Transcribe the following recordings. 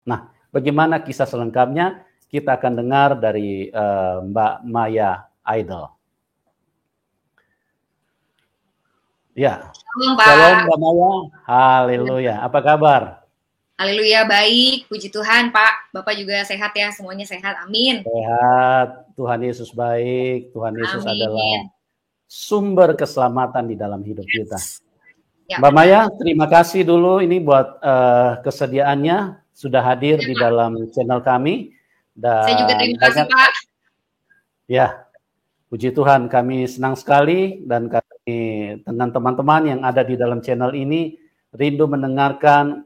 Nah, bagaimana kisah selengkapnya? Kita akan dengar dari Mbak Maya Idol. Ya, Shalom Mbak Maya. Haleluya. Apa kabar? Haleluya, baik. Puji Tuhan, Pak. Bapak juga sehat ya, semuanya sehat. Amin. Sehat. Tuhan Yesus baik. Tuhan Yesus adalah sumber keselamatan di dalam hidup kita. Ya, Mbak Maya, terima kasih dulu ini buat kesediaannya sudah hadir di dalam channel kami. Dan saya juga terima kasih, Pak. Ya, puji Tuhan, kami senang sekali dan kami dengan teman-teman yang ada di dalam channel ini rindu mendengarkan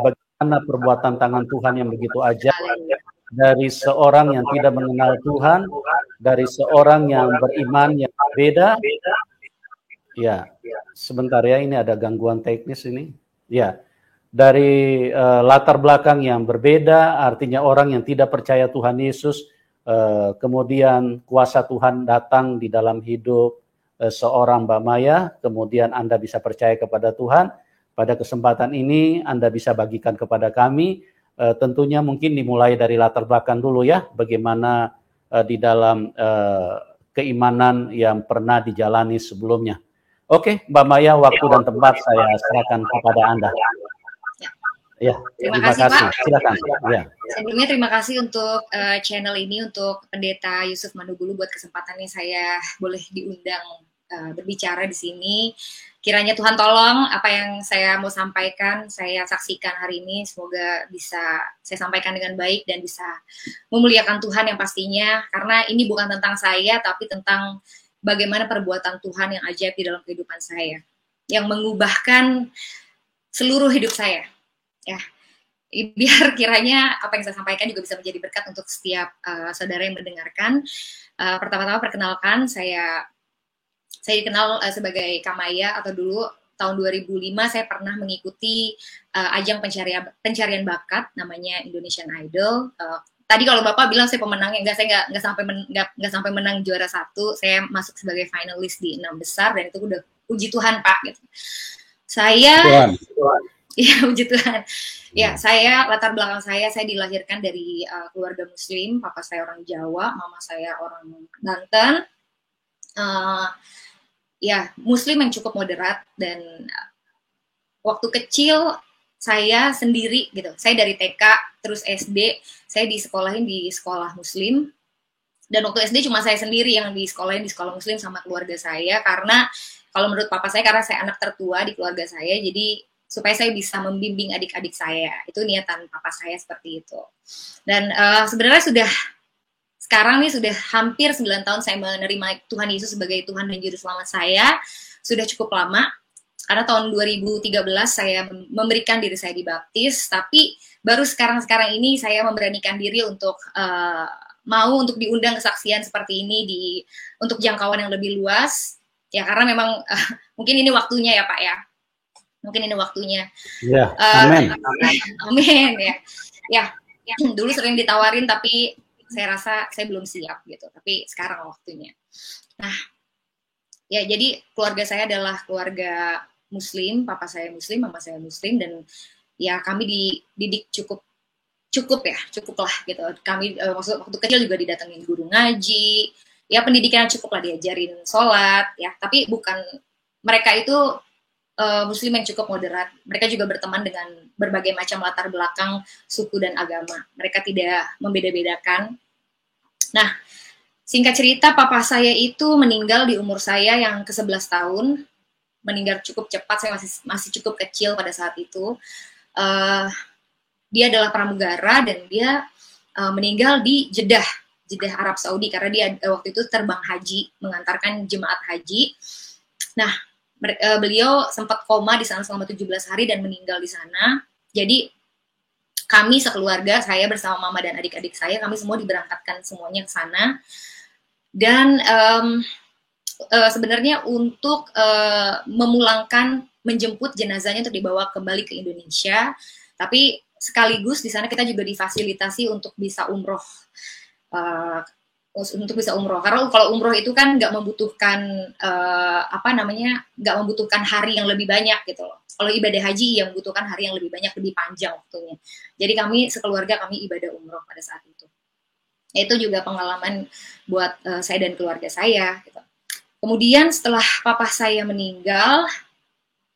bagaimana perbuatan tangan Tuhan yang begitu ajaib dari seorang yang tidak mengenal Tuhan, dari seorang yang beriman yang berbeda. Ya, sebentar ya, ini ada gangguan teknis ini. Ya, dari latar belakang yang berbeda, artinya orang yang tidak percaya Tuhan Yesus, kemudian kuasa Tuhan datang di dalam hidup seorang Mbak Maya, kemudian Anda bisa percaya kepada Tuhan. Pada kesempatan ini Anda bisa bagikan kepada kami, tentunya mungkin dimulai dari latar belakang dulu ya, bagaimana di dalam keimanan yang pernah dijalani sebelumnya. Oke, Mbak Maya, waktu dan tempat saya serahkan kepada Anda. Ya, terima kasih, Pak. Silakan. Ya. Sebelumnya terima kasih untuk channel ini, untuk Pendeta Yusuf Manugulu buat kesempatannya saya boleh diundang berbicara di sini. Kiranya Tuhan tolong apa yang saya mau sampaikan, saya saksikan hari ini, semoga bisa saya sampaikan dengan baik dan bisa memuliakan Tuhan yang pastinya, karena ini bukan tentang saya, tapi tentang bagaimana perbuatan Tuhan yang ajaib di dalam kehidupan saya, yang mengubahkan seluruh hidup saya. Ya, biar kiranya apa yang saya sampaikan juga bisa menjadi berkat untuk setiap saudara yang mendengarkan. Pertama-tama perkenalkan, saya dikenal sebagai Kamaya, atau dulu tahun 2005 saya pernah mengikuti ajang pencarian bakat namanya Indonesian Idol. Tadi kalau Bapak bilang saya pemenangnya, saya nggak sampai menang juara 1, saya masuk sebagai finalis di 6 besar, dan itu udah puji Tuhan, Pak, gitu. Saya iya, puji Tuhan. Ya, saya latar belakang saya dilahirkan dari keluarga Muslim. Papa saya orang Jawa, mama saya orang Banten. Ya, Muslim yang cukup moderat, dan waktu kecil saya sendiri gitu. Saya dari TK terus SD, saya disekolahin di sekolah Muslim. Dan waktu SD cuma saya sendiri yang disekolahin di sekolah Muslim sama keluarga saya, karena kalau menurut papa saya, karena saya anak tertua di keluarga saya, jadi supaya saya bisa membimbing adik-adik saya. Itu niatan papa saya seperti itu. Dan sebenarnya sekarang nih sudah hampir 9 tahun saya menerima Tuhan Yesus sebagai Tuhan dan Juru Selamat saya. Sudah cukup lama, karena tahun 2013 saya memberikan diri saya dibaptis, tapi baru sekarang ini saya memberanikan diri untuk mau untuk diundang kesaksian seperti ini untuk jangkauan yang lebih luas. Ya, karena memang mungkin ini waktunya ya, Pak ya. Mungkin ini waktunya. Ya, amin. Amin ya. Ya, dulu sering ditawarin, tapi saya rasa saya belum siap gitu. Tapi sekarang waktunya. Nah, ya, jadi keluarga saya adalah keluarga Muslim, papa saya Muslim, mama saya Muslim, dan ya kami dididik cukup lah gitu. Kami waktu kecil juga didatengin guru ngaji, ya pendidikan cukup lah, diajarin sholat, ya. Tapi bukan, mereka itu Muslim yang cukup moderat. Mereka juga berteman dengan berbagai macam latar belakang suku dan agama. Mereka tidak membeda-bedakan. Nah, singkat cerita, papa saya itu meninggal di umur saya yang ke-11 tahun. Meninggal cukup cepat, saya masih cukup kecil pada saat itu. Dia adalah pramugara, dan dia meninggal di Jeddah Arab Saudi, karena dia waktu itu terbang haji, mengantarkan jemaat haji. Nah, beliau sempat koma di sana selama 17 hari dan meninggal di sana. Jadi kami sekeluarga, saya bersama mama dan adik-adik saya, kami semua diberangkatkan semuanya ke sana. Dan sebenarnya untuk memulangkan, menjemput jenazahnya untuk dibawa kembali ke Indonesia, tapi sekaligus di sana kita juga difasilitasi untuk bisa umroh. untuk bisa umroh. Karena kalau umroh itu kan nggak membutuhkan nggak membutuhkan hari yang lebih banyak gitu loh. Kalau ibadah haji yang membutuhkan hari yang lebih banyak, lebih panjang waktunya. Jadi kami sekeluarga kami ibadah umroh pada saat itu. Itu juga pengalaman buat saya dan keluarga saya. Gitu. Kemudian setelah papa saya meninggal,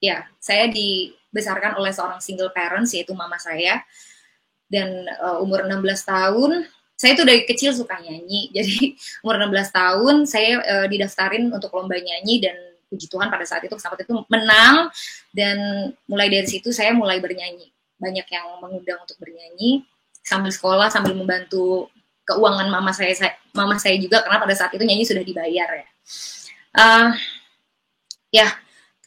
ya saya dibesarkan oleh seorang single parents yaitu mama saya. Dan umur 16 tahun saya tuh dari kecil suka nyanyi. Jadi umur 16 tahun saya didaftarin untuk lomba nyanyi dan puji Tuhan pada saat itu menang, dan mulai dari situ saya mulai bernyanyi. Banyak yang mengundang untuk bernyanyi sambil sekolah, sambil membantu keuangan mama saya juga, karena pada saat itu nyanyi sudah dibayar ya.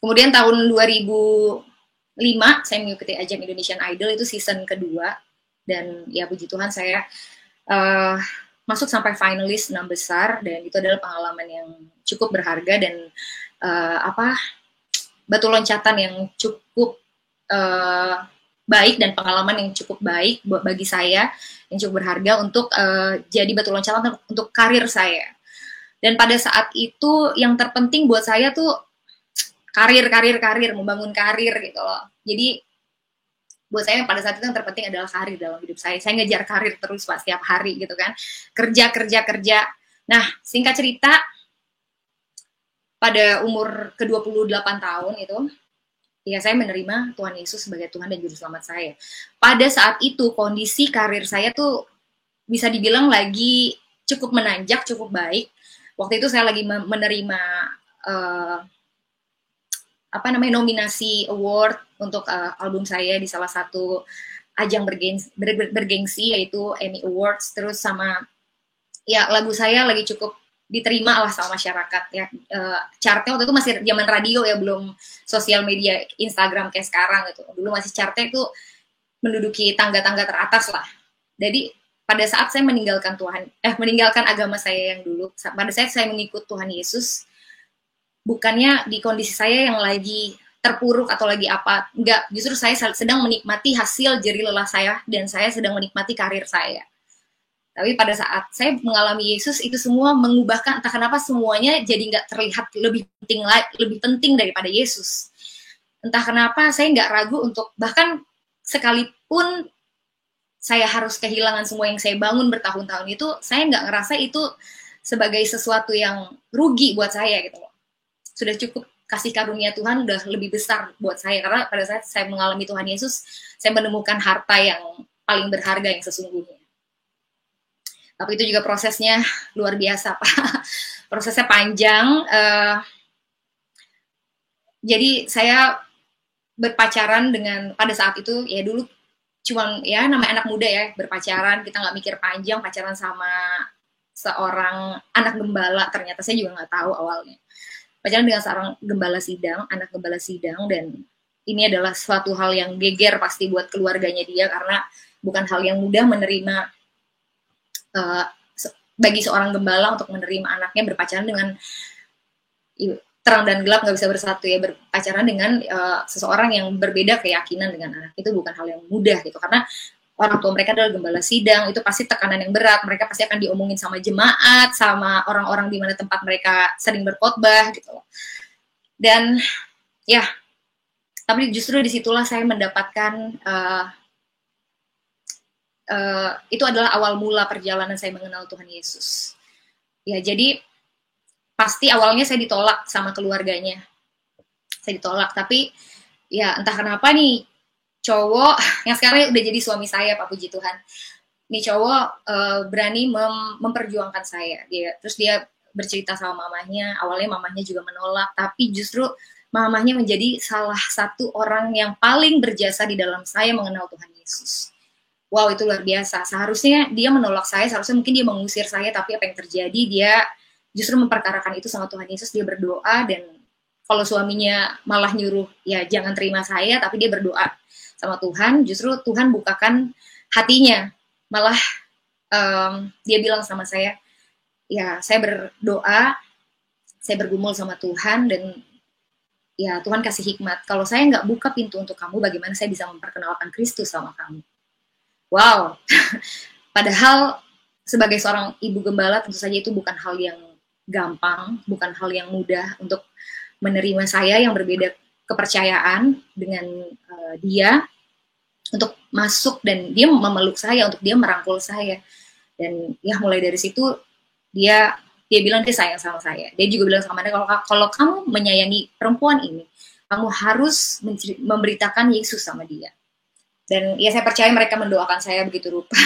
Kemudian tahun 2005 saya mengikuti ajang Indonesian Idol, itu season kedua, dan ya puji Tuhan saya masuk sampai finalis 6 besar, dan itu adalah pengalaman yang cukup berharga dan batu loncatan yang cukup baik dan pengalaman yang cukup baik bagi saya, yang cukup berharga untuk jadi batu loncatan untuk karir saya. Dan pada saat itu yang terpenting buat saya tuh karir, membangun karir gitu loh. Jadi buat saya pada saat itu yang terpenting adalah karir dalam hidup saya. Saya ngejar karir terus Pak setiap hari gitu kan. Kerja. Nah, singkat cerita, pada umur ke-28 tahun itu, ya saya menerima Tuhan Yesus sebagai Tuhan dan Juru Selamat saya. Pada saat itu kondisi karir saya tuh bisa dibilang lagi cukup menanjak, cukup baik. Waktu itu saya lagi menerima nominasi award untuk album saya di salah satu ajang bergengsi yaitu Emmy Awards. Terus sama ya lagu saya lagi cukup diterima lah sama masyarakat ya. Chartnya waktu itu masih zaman radio ya, belum sosial media Instagram kayak sekarang gitu. Dulu masih chartnya itu menduduki tangga-tangga teratas lah. Jadi pada saat saya meninggalkan agama saya yang dulu, pada saat saya mengikut Tuhan Yesus, bukannya di kondisi saya yang lagi terpuruk atau lagi apa, enggak, justru saya sedang menikmati hasil jerih lelah saya, dan saya sedang menikmati karir saya. Tapi pada saat saya mengalami Yesus, itu semua mengubahkan, entah kenapa semuanya jadi nggak terlihat lebih penting daripada Yesus. Entah kenapa saya nggak ragu untuk, bahkan sekalipun saya harus kehilangan semua yang saya bangun bertahun-tahun itu, saya nggak ngerasa itu sebagai sesuatu yang rugi buat saya gitu loh. Sudah cukup kasih karunia Tuhan udah lebih besar buat saya, karena pada saat saya mengalami Tuhan Yesus, saya menemukan harta yang paling berharga yang sesungguhnya. Tapi itu juga prosesnya luar biasa, Pak. Prosesnya panjang. Jadi saya berpacaran dengan, pada saat itu ya dulu cuman ya namanya anak muda ya, berpacaran, kita nggak mikir panjang, pacaran sama seorang anak gembala. Ternyata saya juga nggak tahu awalnya. Pacaran dengan seorang anak gembala sidang, dan ini adalah suatu hal yang geger pasti buat keluarganya dia, karena bukan hal yang mudah menerima bagi seorang gembala untuk menerima anaknya berpacaran dengan terang dan gelap nggak bisa bersatu ya, berpacaran dengan seseorang yang berbeda keyakinan dengan anak, itu bukan hal yang mudah gitu, karena orang tua mereka adalah gembala sidang, itu pasti tekanan yang berat, mereka pasti akan diomongin sama jemaat, sama orang-orang di mana tempat mereka sering berkhotbah gitu loh. Dan ya, tapi justru disitulah saya mendapatkan itu adalah awal mula perjalanan saya mengenal Tuhan Yesus. Ya, jadi pasti awalnya saya ditolak sama keluarganya. Saya ditolak, tapi ya entah kenapa nih cowok yang sekarang udah jadi suami saya, Pak puji Tuhan. Nih cowok berani memperjuangkan saya. Terus dia bercerita sama mamahnya. Awalnya mamahnya juga menolak, tapi justru mamahnya menjadi salah satu orang yang paling berjasa di dalam saya mengenal Tuhan Yesus. Wow, itu luar biasa. Seharusnya dia menolak saya, seharusnya mungkin dia mengusir saya, tapi apa yang terjadi, dia justru memperkarakan itu sama Tuhan Yesus. Dia berdoa, dan kalau suaminya malah nyuruh, ya jangan terima saya, tapi dia berdoa sama Tuhan, justru Tuhan bukakan hatinya. Malah dia bilang sama saya, ya saya berdoa, saya bergumul sama Tuhan, dan ya Tuhan kasih hikmat. Kalau saya nggak buka pintu untuk kamu, bagaimana saya bisa memperkenalkan Kristus sama kamu? Wow, padahal sebagai seorang ibu gembala tentu saja itu bukan hal yang gampang, bukan hal yang mudah untuk menerima saya yang berbeda kepercayaan dengan dia, untuk masuk dan dia memeluk saya, untuk dia merangkul saya. Dan ya mulai dari situ dia bilang dia sayang sama saya. Dia juga bilang sama saya, kalau kamu menyayangi perempuan ini, kamu harus memberitakan Yesus sama dia. Dan ya saya percaya mereka mendoakan saya begitu rupa.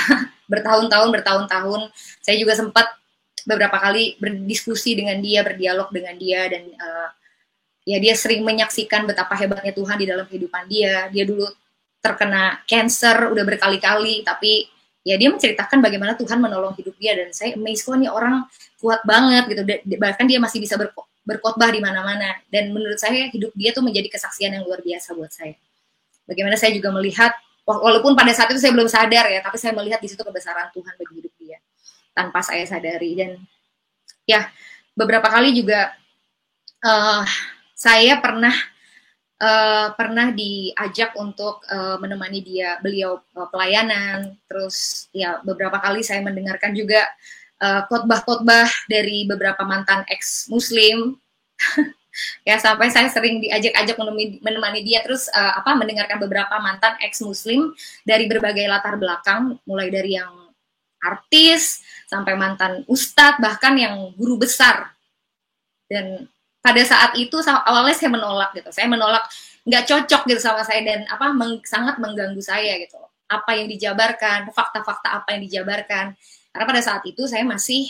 bertahun-tahun saya juga sempat beberapa kali berdiskusi dengan dia, berdialog dengan dia, dan ya dia sering menyaksikan betapa hebatnya Tuhan di dalam kehidupan dia. Dia dulu terkena cancer udah berkali-kali, tapi ya dia menceritakan bagaimana Tuhan menolong hidup dia, dan saya amazed, kok ini orang kuat banget gitu. Bahkan dia masih bisa berkhotbah di mana-mana, dan menurut saya hidup dia tuh menjadi kesaksian yang luar biasa buat saya. Bagaimana saya juga melihat, walaupun pada saat itu saya belum sadar ya, tapi saya melihat di situ kebesaran Tuhan bagi hidup dia tanpa saya sadari. Dan ya beberapa kali juga saya pernah diajak untuk menemani beliau pelayanan. Terus ya beberapa kali saya mendengarkan juga khotbah-khotbah dari beberapa mantan ex-muslim. Ya sampai saya sering diajak-ajak menemani dia, terus mendengarkan beberapa mantan ex-muslim dari berbagai latar belakang, mulai dari yang artis sampai mantan ustadz, bahkan yang guru besar. Dan pada saat itu awalnya saya menolak gitu, saya menolak, nggak cocok gitu sama saya, dan sangat mengganggu saya gitu, apa yang dijabarkan, fakta-fakta apa yang dijabarkan, karena pada saat itu saya masih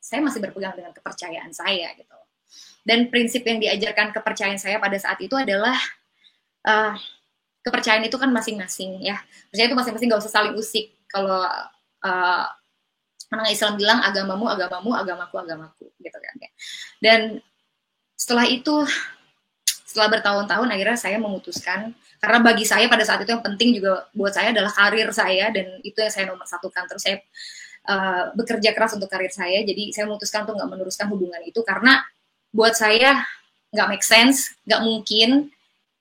saya masih berpegang dengan kepercayaan saya gitu. Dan prinsip yang diajarkan kepercayaan saya pada saat itu adalah kepercayaan itu kan masing-masing ya. Maksudnya itu masing-masing, gak usah saling usik. Kalau orang Islam bilang agamamu, agamaku gitu kan ya. Dan setelah itu, setelah bertahun-tahun akhirnya saya memutuskan, karena bagi saya pada saat itu yang penting juga buat saya adalah karir saya, dan itu yang saya nomor satukan. Terus saya bekerja keras untuk karir saya, jadi saya memutuskan untuk nggak meneruskan hubungan itu, karena buat saya nggak make sense, nggak mungkin,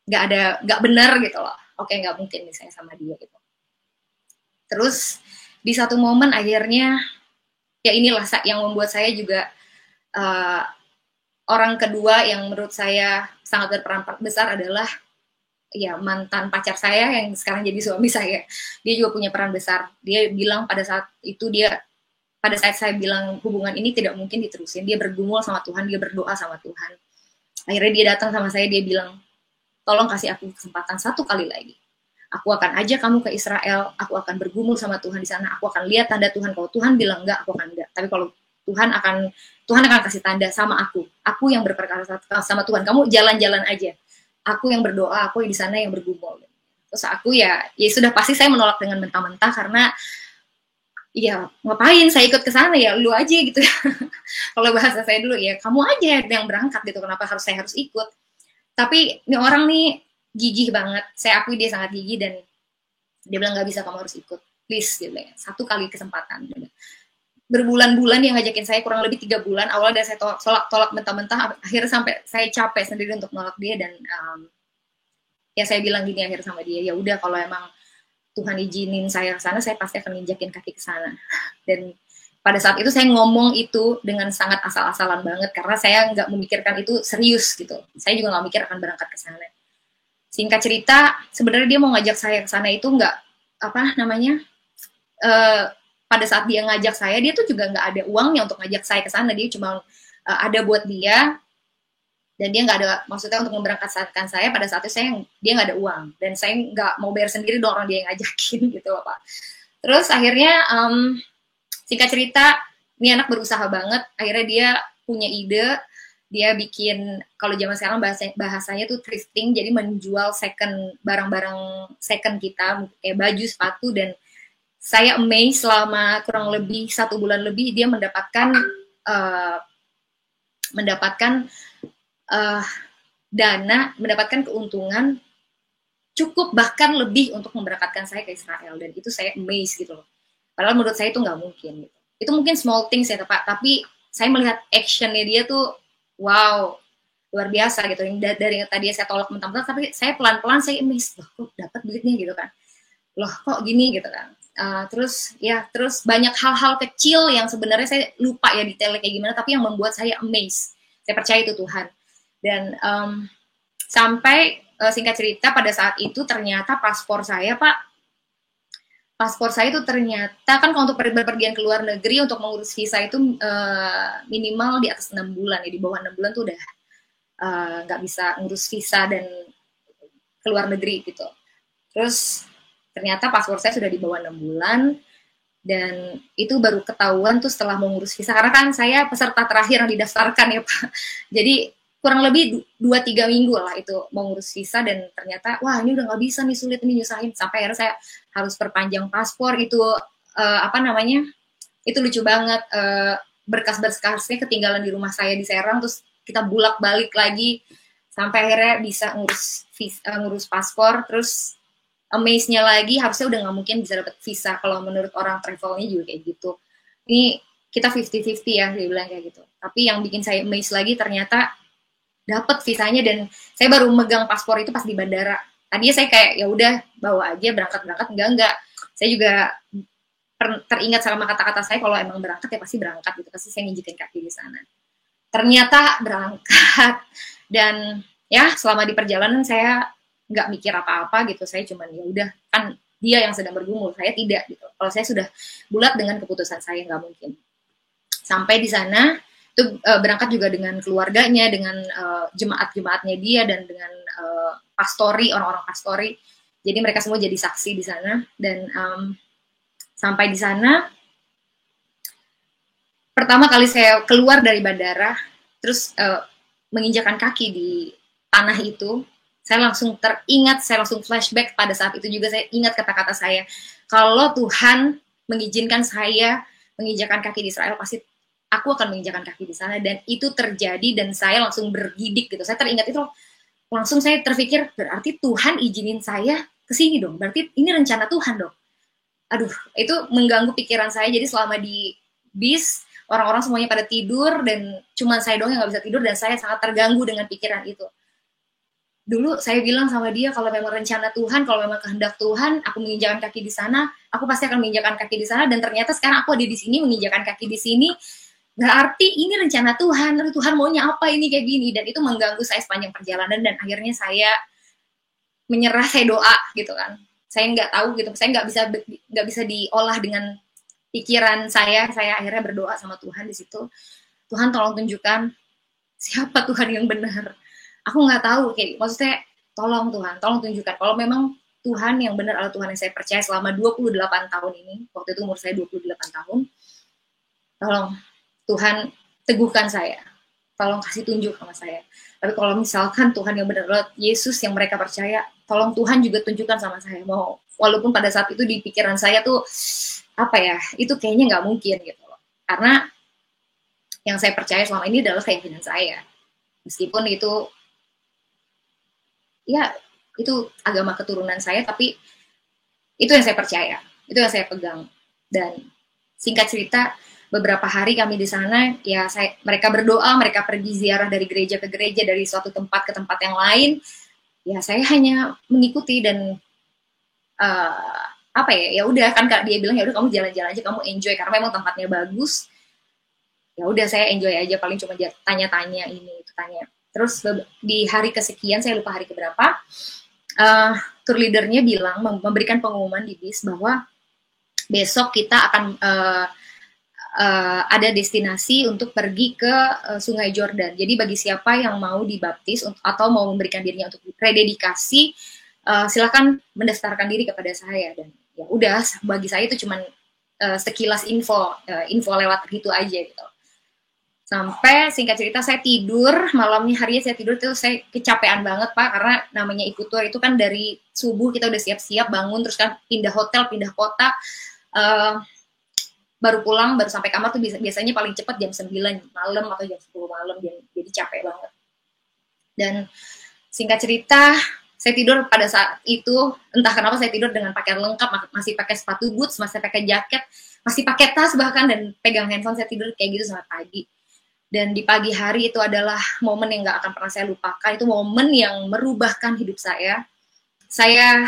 nggak benar gitu loh. Oke, nggak mungkin nih saya sama dia gitu. Terus di satu momen akhirnya ya inilah yang membuat saya juga orang kedua yang menurut saya sangat berperan besar adalah ya mantan pacar saya yang sekarang jadi suami saya. Dia juga punya peran besar. Dia bilang pada saat saya bilang hubungan ini tidak mungkin diterusin, dia bergumul sama Tuhan, dia berdoa sama Tuhan. Akhirnya dia datang sama saya, dia bilang, tolong kasih aku kesempatan satu kali lagi. Aku akan ajak kamu ke Israel, aku akan bergumul sama Tuhan di sana, aku akan lihat tanda Tuhan. Kalau Tuhan bilang enggak, aku akan enggak. Tapi kalau Tuhan akan kasih tanda sama aku yang berperkara sama Tuhan. Kamu jalan-jalan aja. Aku yang berdoa, aku di sana yang bergumul. Terus aku ya sudah pasti saya menolak dengan mentah-mentah, karena ya ngapain saya ikut ke sana, ya lu aja gitu. Kalau bahasa saya dulu ya, kamu aja yang berangkat gitu, kenapa saya harus ikut. Tapi ini orang nih gigih banget, saya akui dia sangat gigih, dan dia bilang nggak bisa, kamu harus ikut, please, dia bilang, satu kali kesempatan. Berbulan-bulan dia ngajakin saya, kurang lebih 3 bulan. Awalnya saya tolak mentah-mentah, akhirnya sampai saya capek sendiri untuk nolak dia. Dan ya saya bilang gini akhir sama dia, ya udah kalau emang Tuhan izinin saya ke sana, saya pasti akan nginjakin kaki ke sana. Dan pada saat itu saya ngomong itu dengan sangat asal-asalan banget, karena saya nggak memikirkan itu serius gitu. Saya juga nggak mikir akan berangkat ke sana. Singkat cerita, sebenarnya dia mau ngajak saya ke sana itu nggak pada saat dia ngajak saya, dia tuh juga nggak ada uangnya untuk ngajak saya ke sana. Dia cuma ada buat dia, dan dia nggak ada maksudnya untuk memberangkatkan saya. Pada saat itu dia nggak ada uang, dan saya nggak mau bayar sendiri dong, orang dia yang ngajakin gitu Pak. Terus akhirnya singkat cerita, ini anak berusaha banget. Akhirnya dia punya ide, dia bikin, kalau zaman sekarang bahasanya tuh thrifting, jadi menjual barang-barang second kita, kayak baju, sepatu. Dan saya amazed, selama kurang lebih 1 bulan lebih dia mendapatkan dana, mendapatkan keuntungan cukup bahkan lebih untuk memberangkatkan saya ke Israel. Dan itu saya amazed gitu loh. Padahal menurut saya itu nggak mungkin gitu. Itu mungkin small things ya Pak, tapi saya melihat actionnya dia tuh wow, luar biasa gitu. Dari tadi saya tolak mentah-mentah, tapi saya pelan-pelan saya amazed, loh kok dapat duitnya gitu kan, loh kok gini gitu kan. Terus banyak hal-hal kecil yang sebenarnya saya lupa ya detailnya kayak gimana, tapi yang membuat saya amazed. Saya percaya itu Tuhan. Dan sampai singkat cerita pada saat itu ternyata paspor saya itu ternyata kan kalau untuk berpergian ke luar negeri untuk mengurus visa itu minimal di atas 6 bulan ya, di bawah 6 bulan tuh udah nggak bisa ngurus visa dan ke luar negeri gitu. Terus ternyata paspor saya sudah di bawah 6 bulan, dan itu baru ketahuan tuh setelah mengurus visa, karena kan saya peserta terakhir yang didaftarkan ya Pak. Jadi kurang lebih 2-3 minggu lah itu mengurus visa, dan ternyata wah ini udah nggak bisa nih, sulit ini, nyusahin, sampai akhirnya saya harus perpanjang paspor. Itu itu lucu banget, berkas-berkasnya ketinggalan di rumah saya di Serang, terus kita bulak-balik lagi sampai akhirnya bisa ngurus paspor. Terus amaze-nya lagi, harusnya udah nggak mungkin bisa dapat visa kalau menurut orang travelnya juga kayak gitu. Ini kita 50-50 ya, dia bilang kayak gitu. Tapi yang bikin saya amaze lagi ternyata dapat visanya, dan saya baru megang paspor itu pas di bandara. Tadinya saya kayak ya udah bawa aja, berangkat enggak. Saya juga teringat sama kata-kata saya, kalau emang berangkat ya pasti berangkat gitu, pasti saya nginjekin kaki di sana. Ternyata berangkat, dan ya selama di perjalanan saya nggak mikir apa-apa gitu, saya cuman ya udah, kan dia yang sedang bergumul, saya tidak gitu. Kalau saya sudah bulat dengan keputusan saya, nggak mungkin. Sampai di sana itu berangkat juga dengan keluarganya, dengan jemaat-jemaatnya dia, dan dengan orang-orang pastori. Jadi mereka semua jadi saksi di sana. Dan sampai di sana, pertama kali saya keluar dari bandara, terus menginjakan kaki di tanah itu, saya langsung teringat, saya langsung flashback pada saat itu juga. Saya ingat kata-kata saya, kalau Tuhan mengizinkan saya menginjakan kaki di Israel, pasti aku akan menginjakan kaki di sana. Dan itu terjadi, dan saya langsung bergidik gitu. Saya teringat itu, langsung saya terpikir, berarti Tuhan izinin saya ke sini dong, berarti ini rencana Tuhan dong. Aduh, itu mengganggu pikiran saya. Jadi selama di bis, orang-orang semuanya pada tidur, dan cuma saya doang yang nggak bisa tidur, dan saya sangat terganggu dengan pikiran itu. Dulu saya bilang sama dia, kalau memang rencana Tuhan, kalau memang kehendak Tuhan, aku menginjakan kaki di sana, aku pasti akan menginjakan kaki di sana. Dan ternyata sekarang aku ada di sini, menginjakan kaki di sini, berarti ini rencana Tuhan. Lalu Tuhan maunya apa ini kayak gini? Dan itu mengganggu saya sepanjang perjalanan, dan akhirnya saya menyerah, saya doa gitu kan. Saya nggak tahu gitu, saya nggak bisa diolah dengan pikiran saya. Saya akhirnya berdoa sama Tuhan di situ. Tuhan tolong tunjukkan siapa Tuhan yang benar. Aku nggak tahu, kayak maksudnya tolong Tuhan, tolong tunjukkan kalau memang Tuhan yang benar adalah Tuhan yang saya percaya selama 28 tahun ini. Waktu itu umur saya 28 tahun. Tolong Tuhan teguhkan saya. Tolong kasih tunjuk sama saya. Tapi kalau misalkan Tuhan yang benar adalah Yesus yang mereka percaya, tolong Tuhan juga tunjukkan sama saya. Mau walaupun pada saat itu di pikiran saya tuh apa ya, itu kayaknya nggak mungkin gitu loh. Karena yang saya percaya selama ini adalah keyakinan saya. Meskipun itu ya itu agama keturunan saya, tapi itu yang saya percaya, itu yang saya pegang. Dan singkat cerita, beberapa hari kami di sana, ya mereka berdoa, mereka pergi ziarah dari gereja ke gereja, dari suatu tempat ke tempat yang lain. Ya saya hanya mengikuti, dan ya udah kan Kak, dia bilang ya udah kamu jalan-jalan aja, kamu enjoy karena memang tempatnya bagus. Ya udah saya enjoy aja, paling cuma tanya-tanya ini itu tanya. Terus di hari kesekian, saya lupa hari keberapa, tour leadernya bilang, memberikan pengumuman di bis bahwa besok kita akan ada destinasi untuk pergi ke Sungai Jordan. Jadi bagi siapa yang mau dibaptis atau mau memberikan dirinya untuk rededikasi, silakan mendaftarkan diri kepada saya. Dan ya udah, bagi saya itu cuman sekilas info lewat gitu aja gitu. Sampai singkat cerita saya tidur, malamnya harinya saya tidur tuh saya kecapean banget Pak, karena namanya ikut tour itu kan dari subuh kita udah siap-siap bangun, terus kan pindah hotel, pindah kota, baru pulang, baru sampai kamar tuh biasanya paling cepat jam 9 malam atau jam 10 malam, jadi capek banget. Dan singkat cerita, saya tidur pada saat itu, entah kenapa saya tidur dengan pakaian lengkap, masih pakai sepatu boots, masih pakai jaket, masih pakai tas bahkan, dan pegang handphone, saya tidur kayak gitu sampai pagi. Dan di pagi hari itu adalah momen yang gak akan pernah saya lupakan. Itu momen yang merubahkan hidup saya. Saya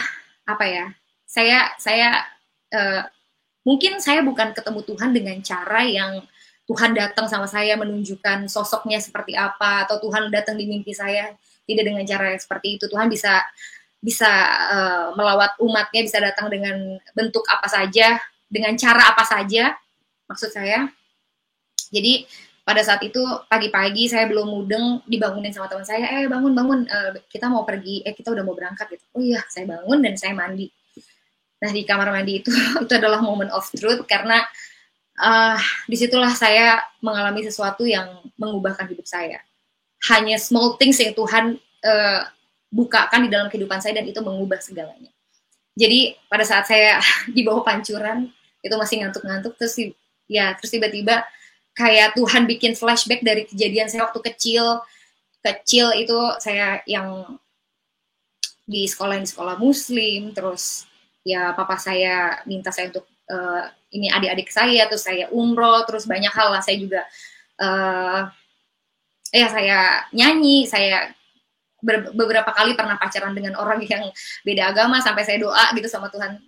mungkin saya bukan ketemu Tuhan dengan cara yang Tuhan datang sama saya menunjukkan sosoknya seperti apa, atau Tuhan datang di mimpi saya, tidak dengan cara yang seperti itu. Tuhan bisa melawat umatnya, bisa datang dengan bentuk apa saja, dengan cara apa saja, maksud saya. Jadi pada saat itu pagi-pagi saya belum mudeng, dibangunin sama teman saya, bangun, kita mau pergi, kita udah mau berangkat gitu. Oh iya, saya bangun dan saya mandi. Nah di kamar mandi itu itu adalah moment of truth, karena disitulah saya mengalami sesuatu yang mengubahkan hidup saya. Hanya small things yang Tuhan bukakan di dalam kehidupan saya, dan itu mengubah segalanya. Jadi pada saat saya di bawah pancuran, itu masih ngantuk-ngantuk, terus tiba-tiba kayak Tuhan bikin flashback dari kejadian saya waktu kecil itu, saya yang di sekolah Muslim, terus ya papa saya minta saya untuk ini adik-adik saya, terus saya umroh, terus banyak hal lah, saya juga saya nyanyi, saya beberapa kali pernah pacaran dengan orang yang beda agama, sampai saya doa gitu sama Tuhan,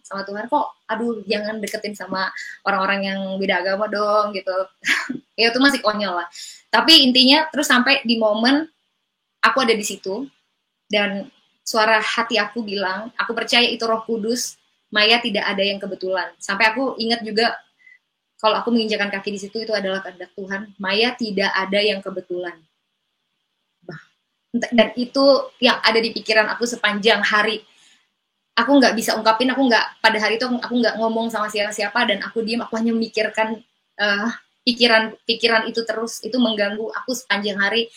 kok aduh jangan deketin sama orang-orang yang beda agama dong gitu. Ya itu masih konyol lah, tapi intinya terus sampai di momen aku ada di situ dan suara hati aku bilang, aku percaya itu Roh Kudus, Maya tidak ada yang kebetulan. Sampai aku ingat juga kalau aku menginjakan kaki di situ itu adalah kehendak Tuhan, Maya tidak ada yang kebetulan. Dan itu yang ada di pikiran aku sepanjang hari. Aku nggak bisa ungkapin, pada hari itu aku nggak ngomong sama siapa-siapa, dan aku diam, aku hanya memikirkan pikiran itu terus, itu mengganggu aku sepanjang hari.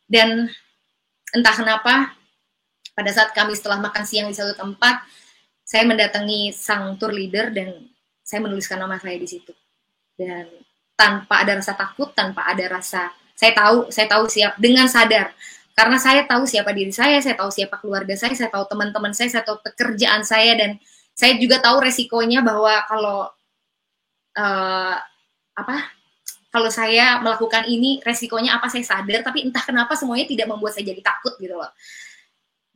Dan entah kenapa pada saat kami setelah makan siang di satu tempat, saya mendatangi sang tour leader dan saya menuliskan nama saya di situ. Dan tanpa ada rasa takut, tanpa ada rasa, saya tahu siap, dengan sadar. Karena saya tahu siapa diri saya tahu siapa keluarga saya tahu teman-teman saya tahu pekerjaan saya, dan saya juga tahu resikonya bahwa kalau saya melakukan ini resikonya apa, saya sadar, tapi entah kenapa semuanya tidak membuat saya jadi takut gitu loh.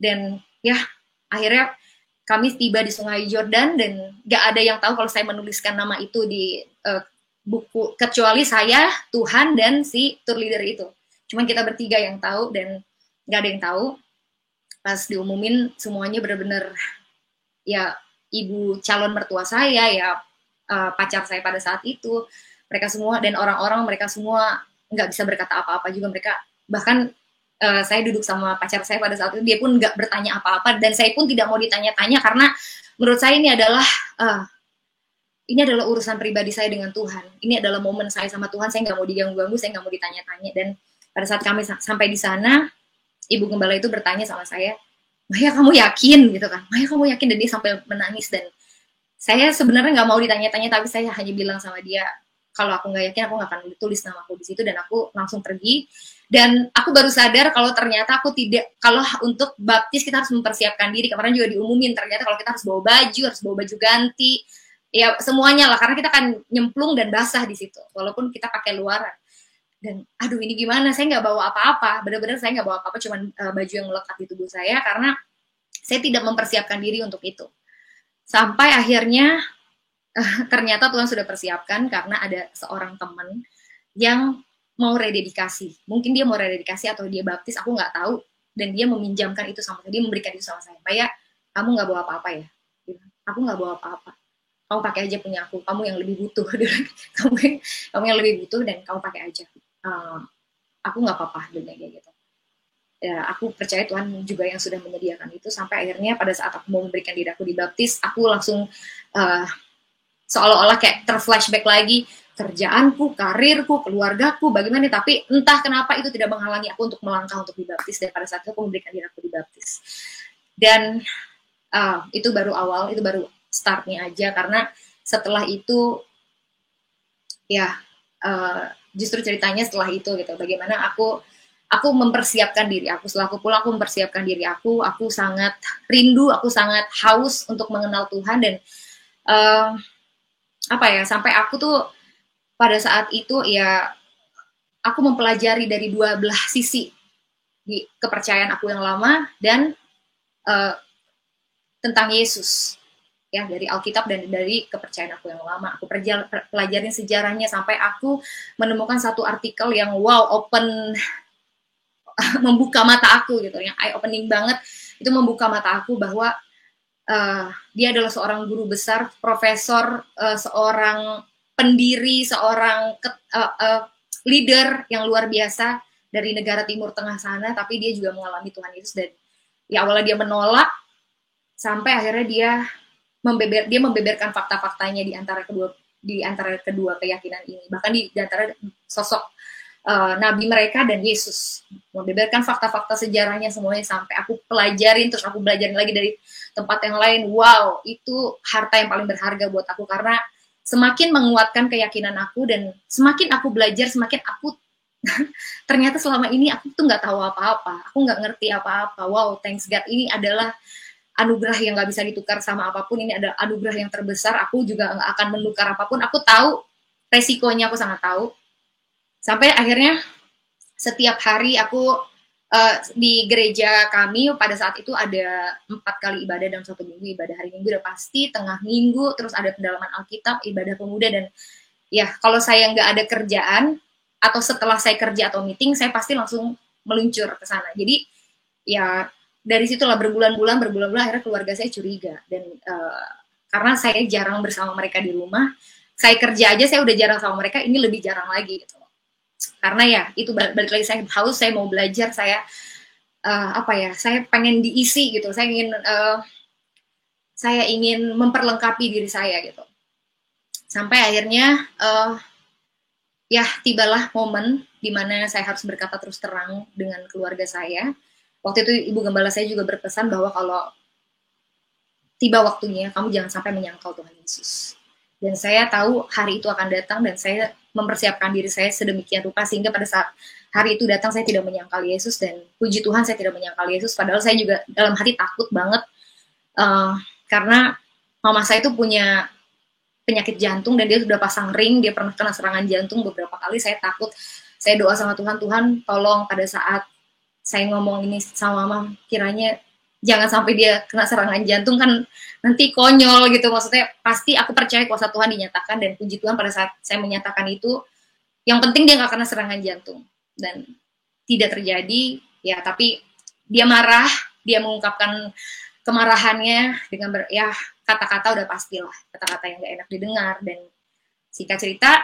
Dan ya akhirnya kami tiba di Sungai Jordan, dan gak ada yang tahu kalau saya menuliskan nama itu di buku, kecuali saya, Tuhan, dan si tour leader itu. Cuman kita bertiga yang tahu, dan gak ada yang tahu. Pas diumumin semuanya benar-benar, ya ibu calon mertua saya, ya pacar saya pada saat itu, mereka semua, dan orang-orang mereka semua nggak bisa berkata apa-apa juga. Mereka bahkan saya duduk sama pacar saya pada saat itu, dia pun nggak bertanya apa-apa, dan saya pun tidak mau ditanya-tanya, karena menurut saya ini adalah urusan pribadi saya dengan Tuhan. Ini adalah momen saya sama Tuhan, saya nggak mau diganggu-ganggu, saya nggak mau ditanya-tanya. Dan pada saat kami sampai di sana, ibu gembala itu bertanya sama saya, Maya kamu yakin gitu kan? Maya kamu yakin? Dan dia sampai menangis, dan saya sebenarnya nggak mau ditanya-tanya, tapi saya hanya bilang sama dia, kalau aku nggak yakin aku nggak akan tulis nama aku di situ, dan aku langsung pergi. Dan aku baru sadar kalau ternyata kalau untuk baptis kita harus mempersiapkan diri. Kemarin juga diumumin ternyata kalau kita harus bawa baju ganti, ya semuanya lah, karena kita akan nyemplung dan basah di situ, walaupun kita pakai luaran. Dan aduh ini gimana, saya nggak bawa apa-apa, benar-benar saya nggak bawa apa-apa, cuman baju yang melekat di tubuh saya, karena saya tidak mempersiapkan diri untuk itu. Sampai akhirnya ternyata Tuhan sudah persiapkan, karena ada seorang teman yang mau rededikasi. Mungkin dia mau rededikasi atau dia baptis, aku nggak tahu. Dan dia meminjamkan itu sama saya, dia memberikan itu sama saya. Maya, kamu nggak bawa apa-apa ya? Aku nggak bawa apa-apa. Kamu pakai aja punya aku, kamu yang lebih butuh. kamu yang lebih butuh, dan kamu pakai aja. Aku nggak apa-apa, dan kayak gitu. Ya, aku percaya Tuhan juga yang sudah menyediakan itu. Sampai akhirnya pada saat aku mau memberikan diri aku dibaptis, aku langsung seolah-olah kayak terflashback lagi, kerjaanku, karirku, keluargaku, bagaimana, tapi entah kenapa itu tidak menghalangi aku untuk melangkah untuk dibaptis. Dan pada saat itu aku memberikan diri aku dibaptis. Dan itu baru awal, itu baru startnya aja, karena setelah itu ya justru ceritanya setelah itu gitu, bagaimana aku mempersiapkan diri aku. Setelah aku pulang, aku mempersiapkan diri aku sangat rindu, aku sangat haus untuk mengenal Tuhan. Dan sampai aku tuh pada saat itu ya aku mempelajari dari dua belah sisi di kepercayaan aku yang lama dan tentang Yesus. ya dari Alkitab dan dari kepercayaan aku yang lama. Aku pelajarin sejarahnya sampai aku menemukan satu artikel yang wow, open membuka mata aku gitu, yang eye opening banget. Itu membuka mata aku bahwa dia adalah seorang guru besar, profesor, seorang pendiri, seorang leader yang luar biasa dari negara Timur Tengah sana, tapi dia juga mengalami Tuhan Yesus. Dan ya awalnya dia menolak, sampai akhirnya dia membeberkan fakta-faktanya di antara kedua keyakinan ini, bahkan di antara sosok nabi mereka dan Yesus, membeberkan fakta-fakta sejarahnya semuanya, sampai aku pelajarin, terus aku belajarin lagi dari tempat yang lain. Wow, itu harta yang paling berharga buat aku, karena semakin menguatkan keyakinan aku, dan semakin aku belajar, semakin aku ternyata selama ini aku tuh nggak tahu apa-apa, aku nggak ngerti apa-apa. Wow, thanks God, ini adalah anugerah yang nggak bisa ditukar sama apapun. Ini adalah anugerah yang terbesar. Aku juga nggak akan menukar apapun. Aku tahu resikonya, aku sangat tahu. Sampai akhirnya setiap hari aku di gereja kami pada saat itu ada 4 kali ibadah dalam 1 minggu. Ibadah hari Minggu udah pasti, tengah minggu, terus ada pendalaman Alkitab, ibadah pemuda, dan ya kalau saya nggak ada kerjaan, atau setelah saya kerja atau meeting, saya pasti langsung meluncur ke sana. Jadi ya dari situlah berbulan-bulan akhirnya keluarga saya curiga. Dan karena saya jarang bersama mereka di rumah, saya kerja aja saya udah jarang sama mereka, ini lebih jarang lagi gitu. Karena ya itu balik lagi, saya haus, saya mau belajar, saya saya pengen diisi gitu, saya ingin memperlengkapi diri saya gitu. Sampai akhirnya ya tibalah momen di mana saya harus berkata terus terang dengan keluarga saya. Waktu itu Ibu Gembala saya juga berpesan bahwa kalau tiba waktunya, kamu jangan sampai menyangkal Tuhan Yesus. Dan saya tahu hari itu akan datang, dan saya mempersiapkan diri saya sedemikian rupa sehingga pada saat hari itu datang saya tidak menyangkal Yesus. Dan puji Tuhan saya tidak menyangkal Yesus, padahal saya juga dalam hati takut banget karena mama saya itu punya penyakit jantung dan dia sudah pasang ring, dia pernah kena serangan jantung beberapa kali. Saya takut, saya doa sama Tuhan, Tuhan tolong pada saat saya ngomong ini sama mama, kiranya jangan sampai dia kena serangan jantung, kan nanti konyol gitu. Maksudnya pasti aku percaya kuasa Tuhan dinyatakan, dan puji Tuhan pada saat saya menyatakan itu, yang penting dia gak kena serangan jantung. Dan tidak terjadi, ya tapi dia marah, dia mengungkapkan kemarahannya dengan kata-kata udah pastilah, kata-kata yang gak enak didengar. Dan singkat cerita,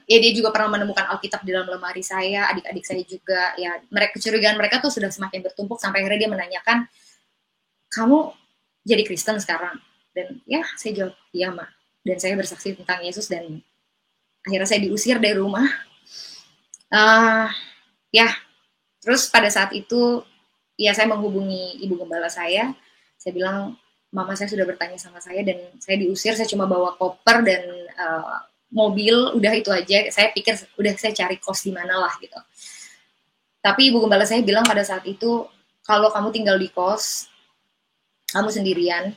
ya dia juga pernah menemukan Alkitab di dalam lemari saya, adik-adik saya juga, ya kecurigaan mereka tuh sudah semakin bertumpuk, sampai akhirnya dia menanyakan, kamu jadi Kristen sekarang? Dan ya saya jawab, iya Ma. Dan saya bersaksi tentang Yesus, dan akhirnya saya diusir dari rumah. Ya, terus pada saat itu, ya saya menghubungi Ibu Gembala saya bilang, mama saya sudah bertanya sama saya, dan saya diusir, saya cuma bawa koper dan mobil, udah itu aja. Saya pikir udah saya cari kos di mana lah gitu. Tapi Ibu Gembala saya bilang pada saat itu, kalau kamu tinggal di kos, kamu sendirian,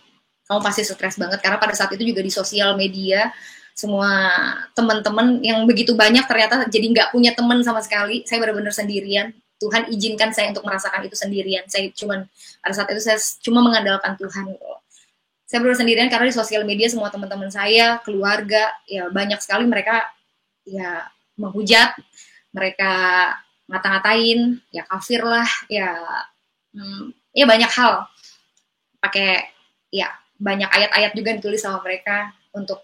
kamu pasti stres banget, karena pada saat itu juga di sosial media semua teman-teman yang begitu banyak ternyata jadi nggak punya teman sama sekali. Saya benar-benar sendirian. Tuhan izinkan saya untuk merasakan itu sendirian. Pada saat itu saya cuma mengandalkan Tuhan gitu. Saya benar sendirian karena di sosial media semua teman-teman saya, keluarga, ya banyak sekali mereka ya menghujat, mereka ngata-ngatain, ya kafir lah, ya banyak hal. Pakai ya banyak ayat-ayat juga ditulis sama mereka untuk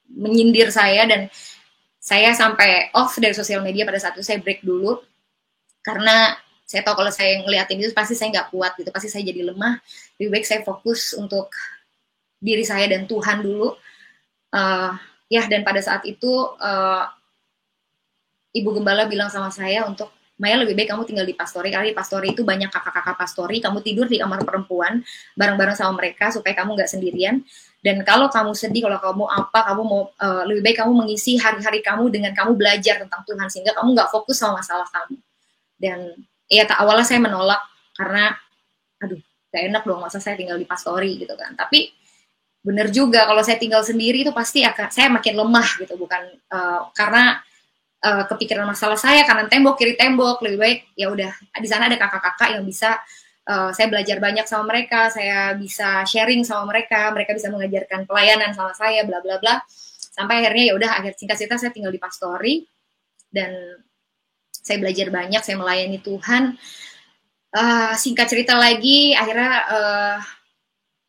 menyindir saya, dan saya sampai off dari sosial media pada saat itu. Saya break dulu karena saya tahu kalau saya ngeliatin itu pasti saya nggak kuat gitu, pasti saya jadi lemah. Lebih baik saya fokus untuk diri saya dan Tuhan dulu. Dan pada saat itu Ibu Gembala bilang sama saya untuk, Maya lebih baik kamu tinggal di pastori, karena di pastori itu banyak kakak-kakak pastori, kamu tidur di kamar perempuan bareng-bareng sama mereka supaya kamu nggak sendirian. Dan kalau kamu sedih, kalau kamu kamu mau lebih baik kamu mengisi hari-hari kamu dengan kamu belajar tentang Tuhan, sehingga kamu nggak fokus sama masalah kamu. Dan ya awalnya saya menolak karena gak enak dong masa saya tinggal di pastori gitu kan. Tapi bener juga kalau saya tinggal sendiri itu pasti saya makin lemah gitu, bukan karena kepikiran masalah saya kanan tembok kiri tembok. Lebih baik ya udah di sana ada kakak-kakak yang bisa saya belajar banyak sama mereka, saya bisa sharing sama mereka, mereka bisa mengajarkan pelayanan sama saya, bla bla bla. Sampai akhirnya ya udah, akhir singkat cerita saya tinggal di Pastori dan saya belajar banyak, saya melayani Tuhan. Singkat cerita lagi, akhirnya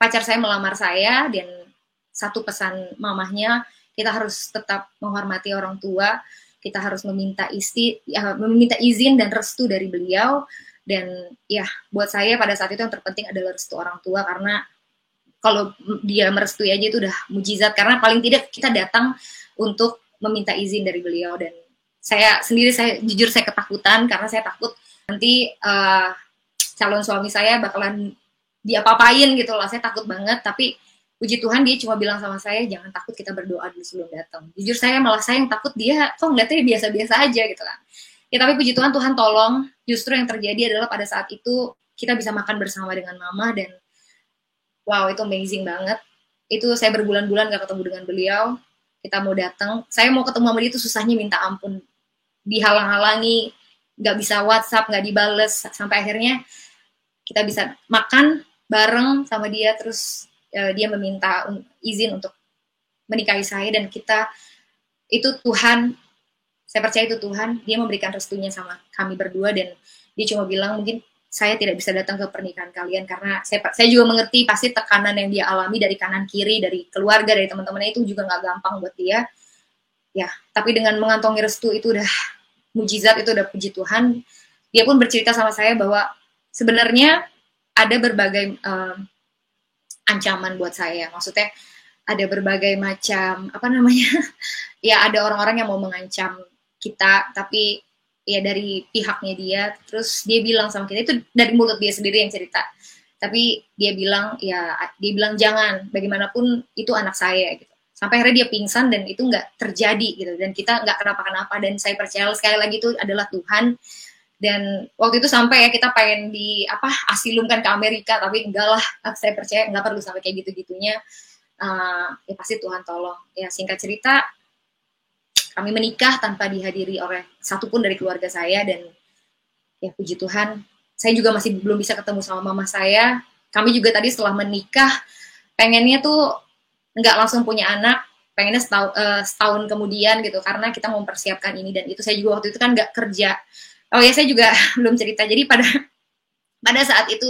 pacar saya melamar saya dan satu pesan mamahnya, kita harus tetap menghormati orang tua, kita harus meminta izin dan restu dari beliau. Dan ya buat saya pada saat itu yang terpenting adalah restu orang tua, karena kalau dia merestui aja itu udah mujizat, karena paling tidak kita datang untuk meminta izin dari beliau. Dan saya sendiri, saya jujur saya ketakutan karena saya takut nanti calon suami saya bakalan diapa-apain gitu lah, saya takut banget. Tapi puji Tuhan dia cuma bilang sama saya, jangan takut, kita berdoa dulu sebelum datang. Jujur saya malah saya yang takut, dia kok ngeliatnya biasa-biasa aja gitu kan. Ya tapi puji Tuhan, Tuhan tolong. Justru yang terjadi adalah pada saat itu kita bisa makan bersama dengan mama, dan wow, itu amazing banget. Itu saya berbulan-bulan gak ketemu dengan beliau. Kita mau datang, saya mau ketemu sama dia itu susahnya minta ampun. Dihalang-halangi, gak bisa WhatsApp, gak dibales. Sampai akhirnya kita bisa makan bareng sama dia, terus dia meminta izin untuk menikahi saya, dan kita, itu Tuhan, saya percaya itu Tuhan, dia memberikan restunya sama kami berdua. Dan dia cuma bilang, mungkin saya tidak bisa datang ke pernikahan kalian karena saya juga mengerti pasti tekanan yang dia alami dari kanan kiri, dari keluarga, dari teman-temannya, itu juga nggak gampang buat dia. Ya, tapi dengan mengantongi restu itu udah mujizat, itu udah puji Tuhan. Dia pun bercerita sama saya bahwa sebenarnya ada berbagai ancaman buat saya. Maksudnya ada berbagai macam, apa namanya, ya ada orang-orang yang mau mengancam kita, tapi ya dari pihaknya dia. Terus dia bilang sama kita, itu dari mulut dia sendiri yang cerita, tapi dia bilang, ya dia bilang jangan, bagaimanapun itu anak saya gitu. Sampai akhirnya dia pingsan dan itu nggak terjadi gitu, dan kita nggak kenapa-kenapa. Dan saya percaya sekali lagi itu adalah Tuhan. Dan waktu itu sampai ya kita pengen asilumkan ke Amerika, tapi enggak lah, saya percaya nggak perlu sampai kayak gitu-gitunya. Ya pasti Tuhan tolong. Ya singkat cerita, kami menikah tanpa dihadiri oleh satupun dari keluarga saya. Dan ya puji Tuhan, saya juga masih belum bisa ketemu sama mama saya. Kami juga tadi setelah menikah pengennya tuh nggak langsung punya anak, pengennya setahun kemudian gitu, karena kita mau mempersiapkan ini dan itu. Saya juga waktu itu kan nggak kerja. Oh ya, saya juga belum cerita. Jadi pada saat itu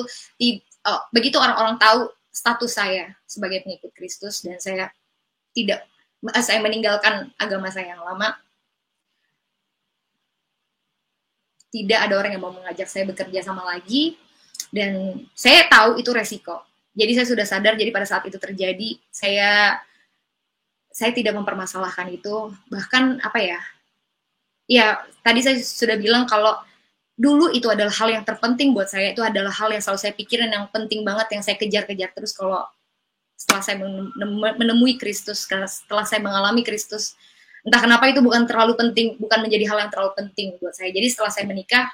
begitu orang-orang tahu status saya sebagai pengikut Kristus dan saya meninggalkan agama saya yang lama, tidak ada orang yang mau mengajak saya bekerja sama lagi, dan saya tahu itu resiko. Jadi saya sudah sadar. Jadi pada saat itu terjadi, saya tidak mempermasalahkan itu. Bahkan ya tadi saya sudah bilang kalau dulu itu adalah hal yang terpenting buat saya, itu adalah hal yang selalu saya pikirin, yang penting banget, yang saya kejar-kejar terus. Kalau setelah saya menemui Kristus, setelah saya mengalami Kristus, entah kenapa itu bukan terlalu penting, bukan menjadi hal yang terlalu penting buat saya. Jadi setelah saya menikah,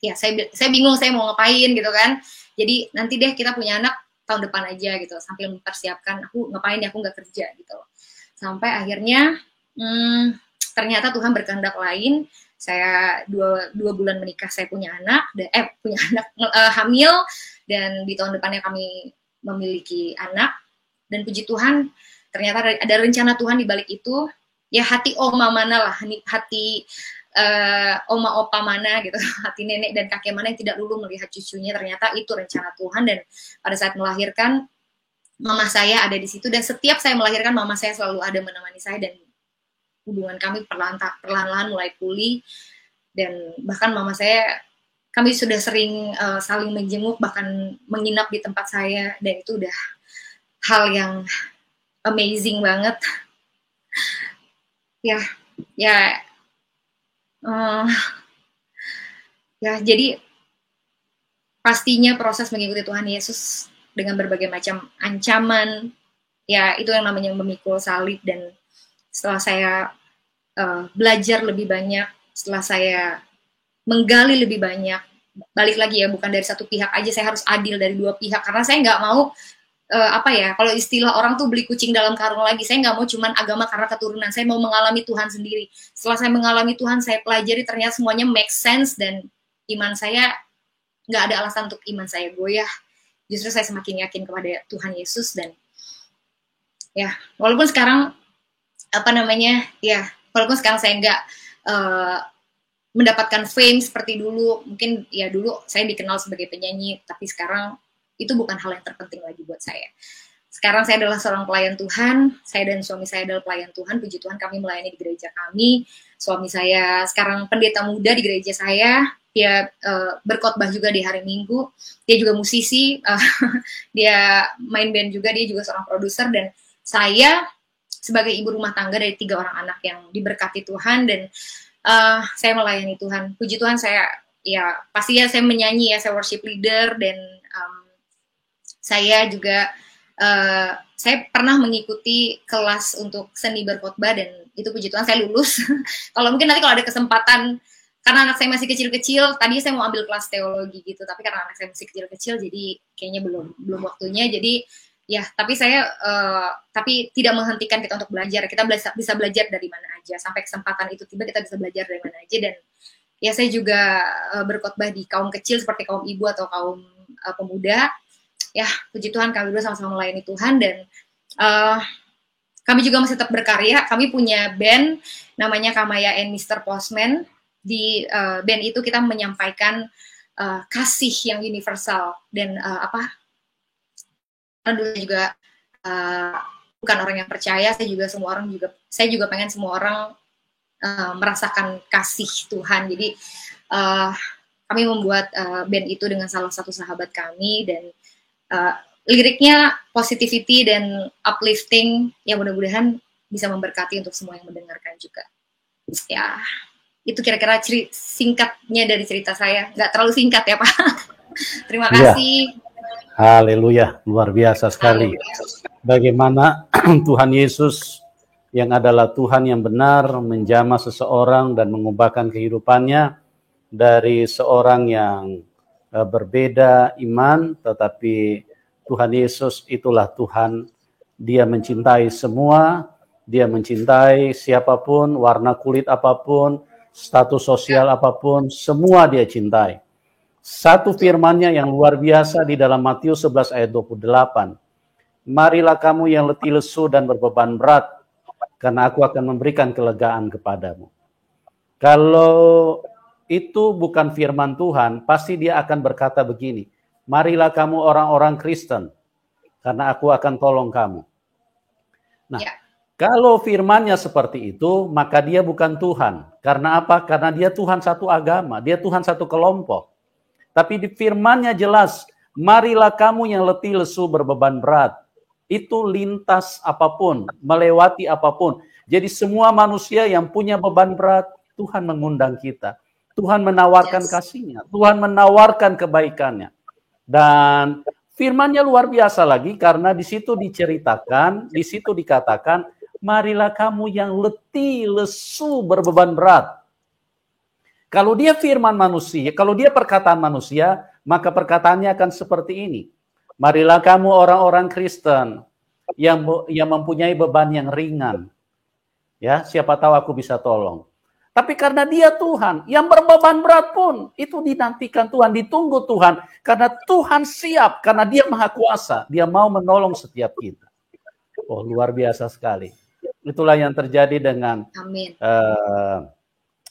ya saya bingung saya mau ngapain gitu kan. Jadi nanti deh kita punya anak tahun depan aja gitu, sambil mempersiapkan aku ngapain ya, aku nggak kerja gitu. Sampai akhirnya ternyata Tuhan berkehendak lain. Saya dua bulan menikah, saya punya anak, hamil, dan di tahun depannya kami memiliki anak. Dan puji Tuhan, ternyata ada rencana Tuhan di balik itu. Ya hati oma mana lah, hati oma opa mana gitu, hati nenek dan kakek mana yang tidak lulu melihat cucunya. Ternyata itu rencana Tuhan. Dan pada saat melahirkan, mama saya ada di situ, dan setiap saya melahirkan, mama saya selalu ada menemani saya, dan hubungan kami perlahan-lahan mulai pulih. Dan bahkan mama saya, kami sudah sering saling menjenguk, bahkan menginap di tempat saya, dan itu udah hal yang amazing banget. Jadi pastinya proses mengikuti Tuhan Yesus dengan berbagai macam ancaman, ya itu yang namanya memikul salib. Dan setelah saya belajar lebih banyak, setelah saya menggali lebih banyak, balik lagi ya, bukan dari satu pihak aja, saya harus adil dari dua pihak, karena saya nggak mau kalau istilah orang tuh beli kucing dalam karung lagi. Saya nggak mau cuman agama karena keturunan, saya mau mengalami Tuhan sendiri. Setelah saya mengalami Tuhan, saya pelajari ternyata semuanya make sense, dan iman saya nggak ada alasan untuk iman saya goyah. Justru saya semakin yakin kepada Tuhan Yesus. Dan ya, walaupun sekarang walaupun sekarang saya nggak mendapatkan fame seperti dulu, mungkin ya dulu saya dikenal sebagai penyanyi, tapi sekarang itu bukan hal yang terpenting lagi buat saya. Sekarang saya adalah seorang pelayan Tuhan, saya dan suami saya adalah pelayan Tuhan, puji Tuhan kami melayani di gereja kami. Suami saya sekarang pendeta muda di gereja saya, dia berkhotbah juga di hari Minggu, dia juga musisi, dia main band juga, dia juga seorang produser, dan saya sebagai ibu rumah tangga dari 3 orang anak yang diberkati Tuhan, dan saya melayani Tuhan. Puji Tuhan, saya pasti saya menyanyi saya worship leader, dan saya juga saya pernah mengikuti kelas untuk seni berkhotbah, dan itu puji Tuhan saya lulus. Kalau ada kesempatan, karena anak saya masih kecil-kecil, tadi saya mau ambil kelas teologi gitu, tapi karena anak saya masih kecil-kecil, jadi kayaknya belum waktunya. Jadi ya, tapi saya tapi tidak menghentikan kita untuk belajar. Kita bisa belajar dari mana aja, sampai kesempatan itu tiba kita bisa belajar dari mana aja. Dan ya, saya juga berkhotbah di kaum kecil seperti kaum ibu atau kaum pemuda. Ya, puji Tuhan kami berdua sama-sama melayani Tuhan, dan kami juga masih tetap berkarya. Kami punya band namanya Kamaya and Mr. Postman. Di band itu kita menyampaikan kasih yang universal, dan dulu juga bukan orang yang percaya, saya juga pengen semua orang merasakan kasih Tuhan. Jadi kami membuat band itu dengan salah satu sahabat kami, dan liriknya positivity dan uplifting, ya mudah-mudahan bisa memberkati untuk semua yang mendengarkan juga. Ya, itu kira-kira singkatnya dari cerita saya. Nggak terlalu singkat ya, Pak. Terima kasih. Haleluya, luar biasa sekali. Bagaimana Tuhan Yesus yang adalah Tuhan yang benar menjamah seseorang dan mengubahkan kehidupannya dari seorang yang berbeda iman, tetapi Tuhan Yesus itulah Tuhan. Dia mencintai semua, dia mencintai siapapun, warna kulit apapun, status sosial apapun, semua dia cintai. Satu firman-Nya yang luar biasa di dalam Matius 11 ayat 28. Marilah kamu yang letih lesu dan berbeban berat, karena aku akan memberikan kelegaan kepadamu. Kalau itu bukan firman Tuhan, pasti dia akan berkata begini, marilah kamu orang-orang Kristen, karena aku akan tolong kamu. Nah, kalau firman-Nya seperti itu, maka dia bukan Tuhan. Karena apa? Karena dia Tuhan satu agama, dia Tuhan satu kelompok. Tapi di firman-Nya jelas, marilah kamu yang letih lesu berbeban berat. Itu lintas apapun, melewati apapun. Jadi semua manusia yang punya beban berat, Tuhan mengundang kita. Tuhan menawarkan kasih-Nya, Tuhan menawarkan kebaikan-Nya. Dan firman-Nya luar biasa lagi, karena di situ diceritakan, di situ dikatakan, marilah kamu yang letih lesu berbeban berat. Kalau dia firman manusia, kalau dia perkataan manusia, maka perkataannya akan seperti ini. Marilah kamu orang-orang Kristen yang mempunyai beban yang ringan. Ya, siapa tahu aku bisa tolong. Tapi karena dia Tuhan, yang berbeban berat pun, itu dinantikan Tuhan, ditunggu Tuhan. Karena Tuhan siap, karena dia maha kuasa. Dia mau menolong setiap kita. Oh, luar biasa sekali. Itulah yang terjadi dengan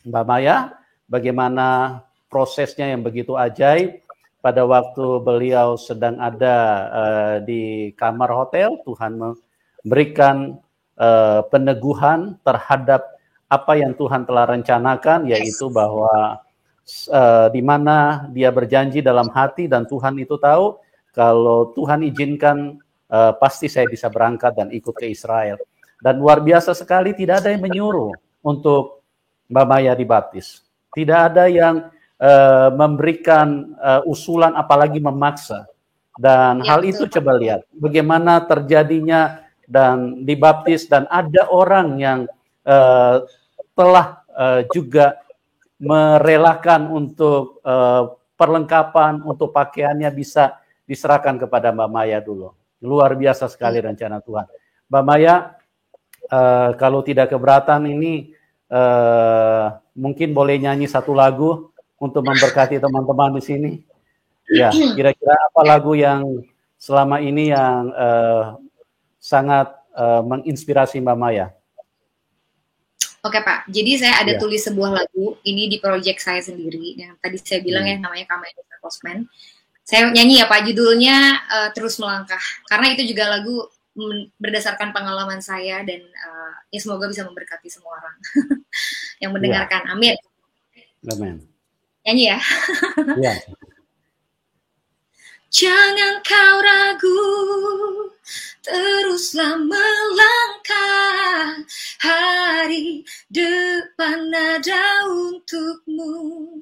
Mbak Maya. Bagaimana prosesnya yang begitu ajaib. Pada waktu beliau sedang ada di kamar hotel, Tuhan memberikan peneguhan terhadap apa yang Tuhan telah rencanakan, yaitu bahwa di mana dia berjanji dalam hati, dan Tuhan itu tahu, kalau Tuhan izinkan pasti saya bisa berangkat dan ikut ke Israel. Dan luar biasa sekali, tidak ada yang menyuruh untuk Mbak Maya dibaptis. Tidak ada yang memberikan usulan, apalagi memaksa. Dan hal itu coba lihat bagaimana terjadinya dan dibaptis, dan ada orang yang telah juga merelakan untuk perlengkapan, untuk pakaiannya bisa diserahkan kepada Mbak Maya dulu. Luar biasa sekali rencana Tuhan. Mbak Maya, kalau tidak keberatan ini mungkin boleh nyanyi satu lagu untuk memberkati teman-teman di sini. Ya, kira-kira apa lagu yang selama ini yang sangat menginspirasi Mbak Maya? Oke Pak, jadi saya ada Ya. tulis sebuah lagu ini di project saya sendiri yang tadi saya bilang ya namanya Kamaya Postman. Saya nyanyi ya Pak, judulnya Terus Melangkah, karena itu juga lagu berdasarkan pengalaman saya dan ya semoga bisa memberkati semua orang yang mendengarkan. Amin. Amin. Nyanyi ya. Ya. Jangan kau ragu, teruslah melangkah, hari depan ada untukmu,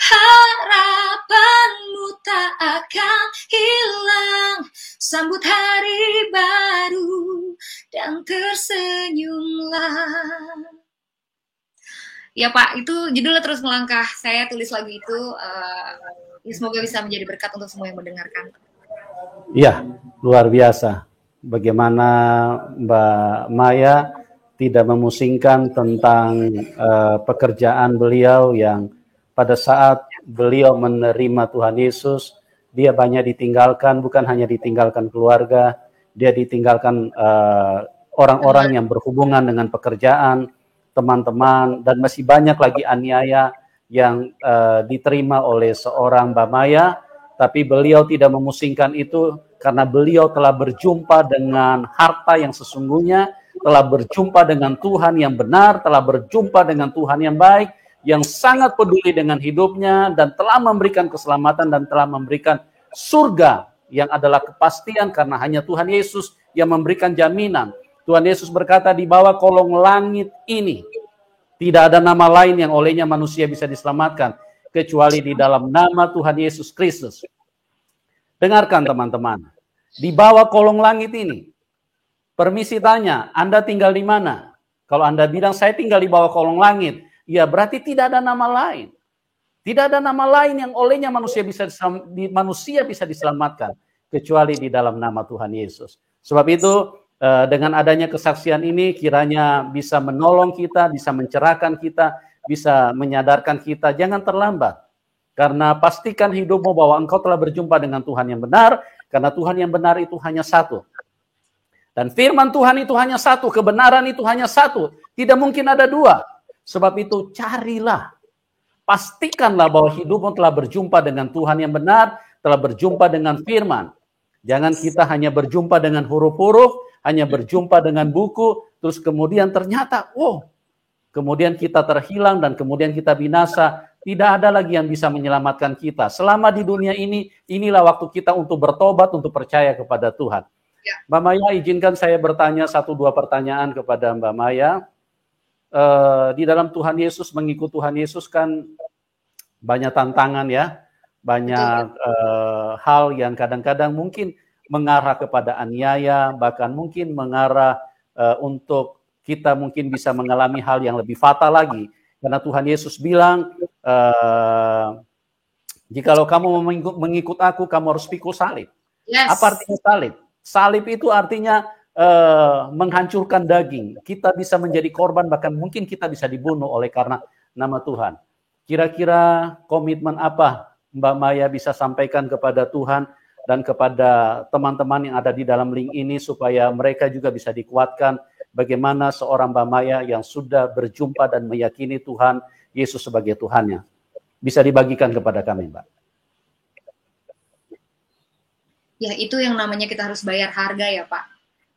harapanmu tak akan hilang, sambut hari baru dan tersenyumlah. Ya Pak, itu judulnya Terus Melangkah. Saya tulis lagu itu, semoga bisa menjadi berkat untuk semua yang mendengarkan. Iya, luar biasa. Bagaimana Mbak Maya tidak memusingkan tentang pekerjaan beliau yang pada saat beliau menerima Tuhan Yesus, dia banyak ditinggalkan, bukan hanya ditinggalkan keluarga, dia ditinggalkan orang-orang yang berhubungan dengan pekerjaan, teman-teman, dan masih banyak lagi aniaya yang diterima oleh seorang Mbak Maya, tapi beliau tidak memusingkan itu karena beliau telah berjumpa dengan harta yang sesungguhnya, telah berjumpa dengan Tuhan yang benar, telah berjumpa dengan Tuhan yang baik, yang sangat peduli dengan hidupnya, dan telah memberikan keselamatan dan telah memberikan surga yang adalah kepastian karena hanya Tuhan Yesus yang memberikan jaminan. Tuhan Yesus berkata, di bawah kolong langit ini tidak ada nama lain yang olehnya manusia bisa diselamatkan kecuali di dalam nama Tuhan Yesus Kristus. Dengarkan teman-teman, di bawah kolong langit ini, permisi tanya, Anda tinggal di mana? Kalau Anda bilang saya tinggal di bawah kolong langit, ya berarti tidak ada nama lain. Tidak ada nama lain yang olehnya manusia bisa diselamatkan kecuali di dalam nama Tuhan Yesus. Sebab itu dengan adanya kesaksian ini kiranya bisa menolong kita, bisa mencerahkan kita, bisa menyadarkan kita, jangan terlambat. Karena pastikan hidupmu bahwa engkau telah berjumpa dengan Tuhan yang benar, karena Tuhan yang benar itu hanya satu. Dan firman Tuhan itu hanya satu, kebenaran itu hanya satu, tidak mungkin ada dua. Sebab itu carilah, pastikanlah bahwa hidupmu telah berjumpa dengan Tuhan yang benar, telah berjumpa dengan firman. Jangan kita hanya berjumpa dengan huruf-huruf, hanya berjumpa dengan buku, terus kemudian ternyata, kemudian kita terhilang dan kemudian kita binasa. Tidak ada lagi yang bisa menyelamatkan kita. Selama di dunia ini, inilah waktu kita untuk bertobat, untuk percaya kepada Tuhan. Ya. Mbak Maya, izinkan saya bertanya 1-2 pertanyaan kepada Mbak Maya. Di dalam Tuhan Yesus, mengikut Tuhan Yesus kan banyak tantangan ya, banyak hal yang kadang-kadang mungkin mengarah kepada aniaya, bahkan mungkin mengarah untuk kita mungkin bisa mengalami hal yang lebih fatal lagi. Karena Tuhan Yesus bilang, jikalau kamu mengikut aku, kamu harus pikul salib. Yes. Apa artinya salib? Salib itu artinya menghancurkan daging. Kita bisa menjadi korban, bahkan mungkin kita bisa dibunuh oleh karena nama Tuhan. Kira-kira komitmen apa Mbak Maya bisa sampaikan kepada Tuhan dan kepada teman-teman yang ada di dalam link ini supaya mereka juga bisa dikuatkan bagaimana seorang Mbak Maya yang sudah berjumpa dan meyakini Tuhan Yesus sebagai Tuhannya. Bisa dibagikan kepada kami, Mbak. Ya, itu yang namanya kita harus bayar harga ya, Pak.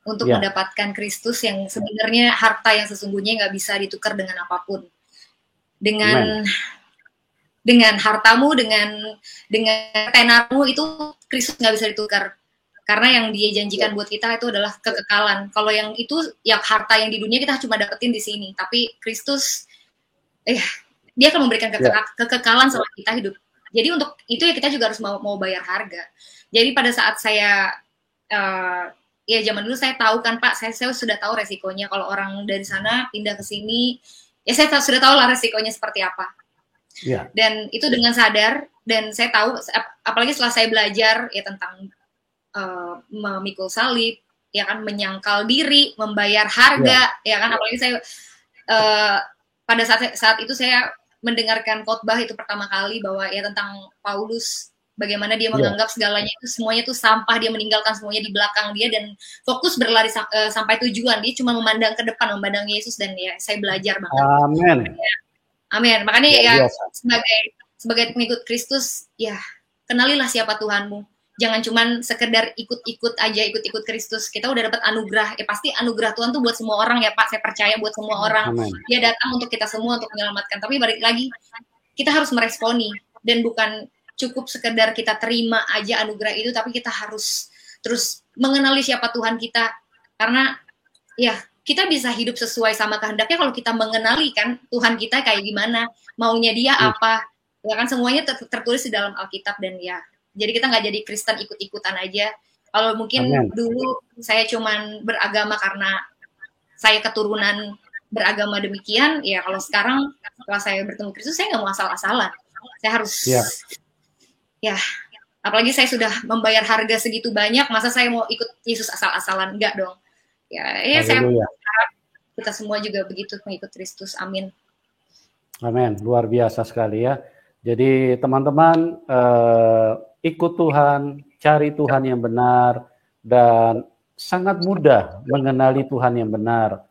Untuk mendapatkan Kristus yang sebenarnya harta yang sesungguhnya nggak bisa ditukar dengan apapun. Dengan hartamu, dengan tenarmu itu Kristus nggak bisa ditukar. Karena yang dia janjikan buat kita itu adalah kekekalan. Kalau yang itu, ya harta yang di dunia kita cuma dapetin di sini. Tapi Kristus, dia akan memberikan kekekalan setelah kita hidup. Jadi untuk itu ya kita juga harus mau bayar harga. Jadi pada saat saya, ya zaman dulu saya tahu kan Pak, saya sudah tahu resikonya. Kalau orang dari sana pindah ke sini, ya saya sudah tahu lah resikonya seperti apa. Yeah. Dan itu dengan sadar, dan saya tahu, apalagi setelah saya belajar ya tentang memikul salib, ya kan, menyangkal diri, membayar harga, ya kan, apalagi saya pada saat itu saya mendengarkan khotbah itu pertama kali bahwa ya tentang Paulus Bagaimana dia Iya. menganggap segalanya itu semuanya itu sampah, dia meninggalkan semuanya di belakang dia dan fokus berlari sampai tujuan. Dia cuma memandang ke depan, memandang Yesus, dan ya saya belajar banget. Amin. Ya, amin. Makanya Luar ya biasa. sebagai pengikut Kristus, ya kenalilah siapa Tuhanmu. Jangan cuman sekedar ikut-ikut aja, ikut-ikut Kristus. Kita udah dapat anugerah, ya pasti anugerah Tuhan tuh buat semua orang ya Pak. Saya percaya buat semua orang. Amin. Dia datang untuk kita semua untuk menyelamatkan. Tapi balik lagi, kita harus meresponi dan bukan cukup sekedar kita terima aja anugerah itu, tapi kita harus terus mengenali siapa Tuhan kita. Karena ya kita bisa hidup sesuai sama kehendaknya kalau kita mengenali kan Tuhan kita kayak gimana, maunya dia apa. Ya kan semuanya tertulis di dalam Alkitab, dan ya jadi kita nggak jadi Kristen ikut-ikutan aja. Kalau mungkin Amin. dulu saya cuman beragama karena saya keturunan beragama demikian, ya kalau sekarang setelah saya bertemu Kristus, saya nggak mau asal-asalan. Saya harus, ya apalagi saya sudah membayar harga segitu banyak, masa saya mau ikut Yesus asal-asalan? Enggak dong. Ya saya harap kita semua juga begitu mengikut Kristus. Amin. Amin. Luar biasa sekali ya. Jadi teman-teman, ikut Tuhan, cari Tuhan yang benar, dan sangat mudah mengenali Tuhan yang benar.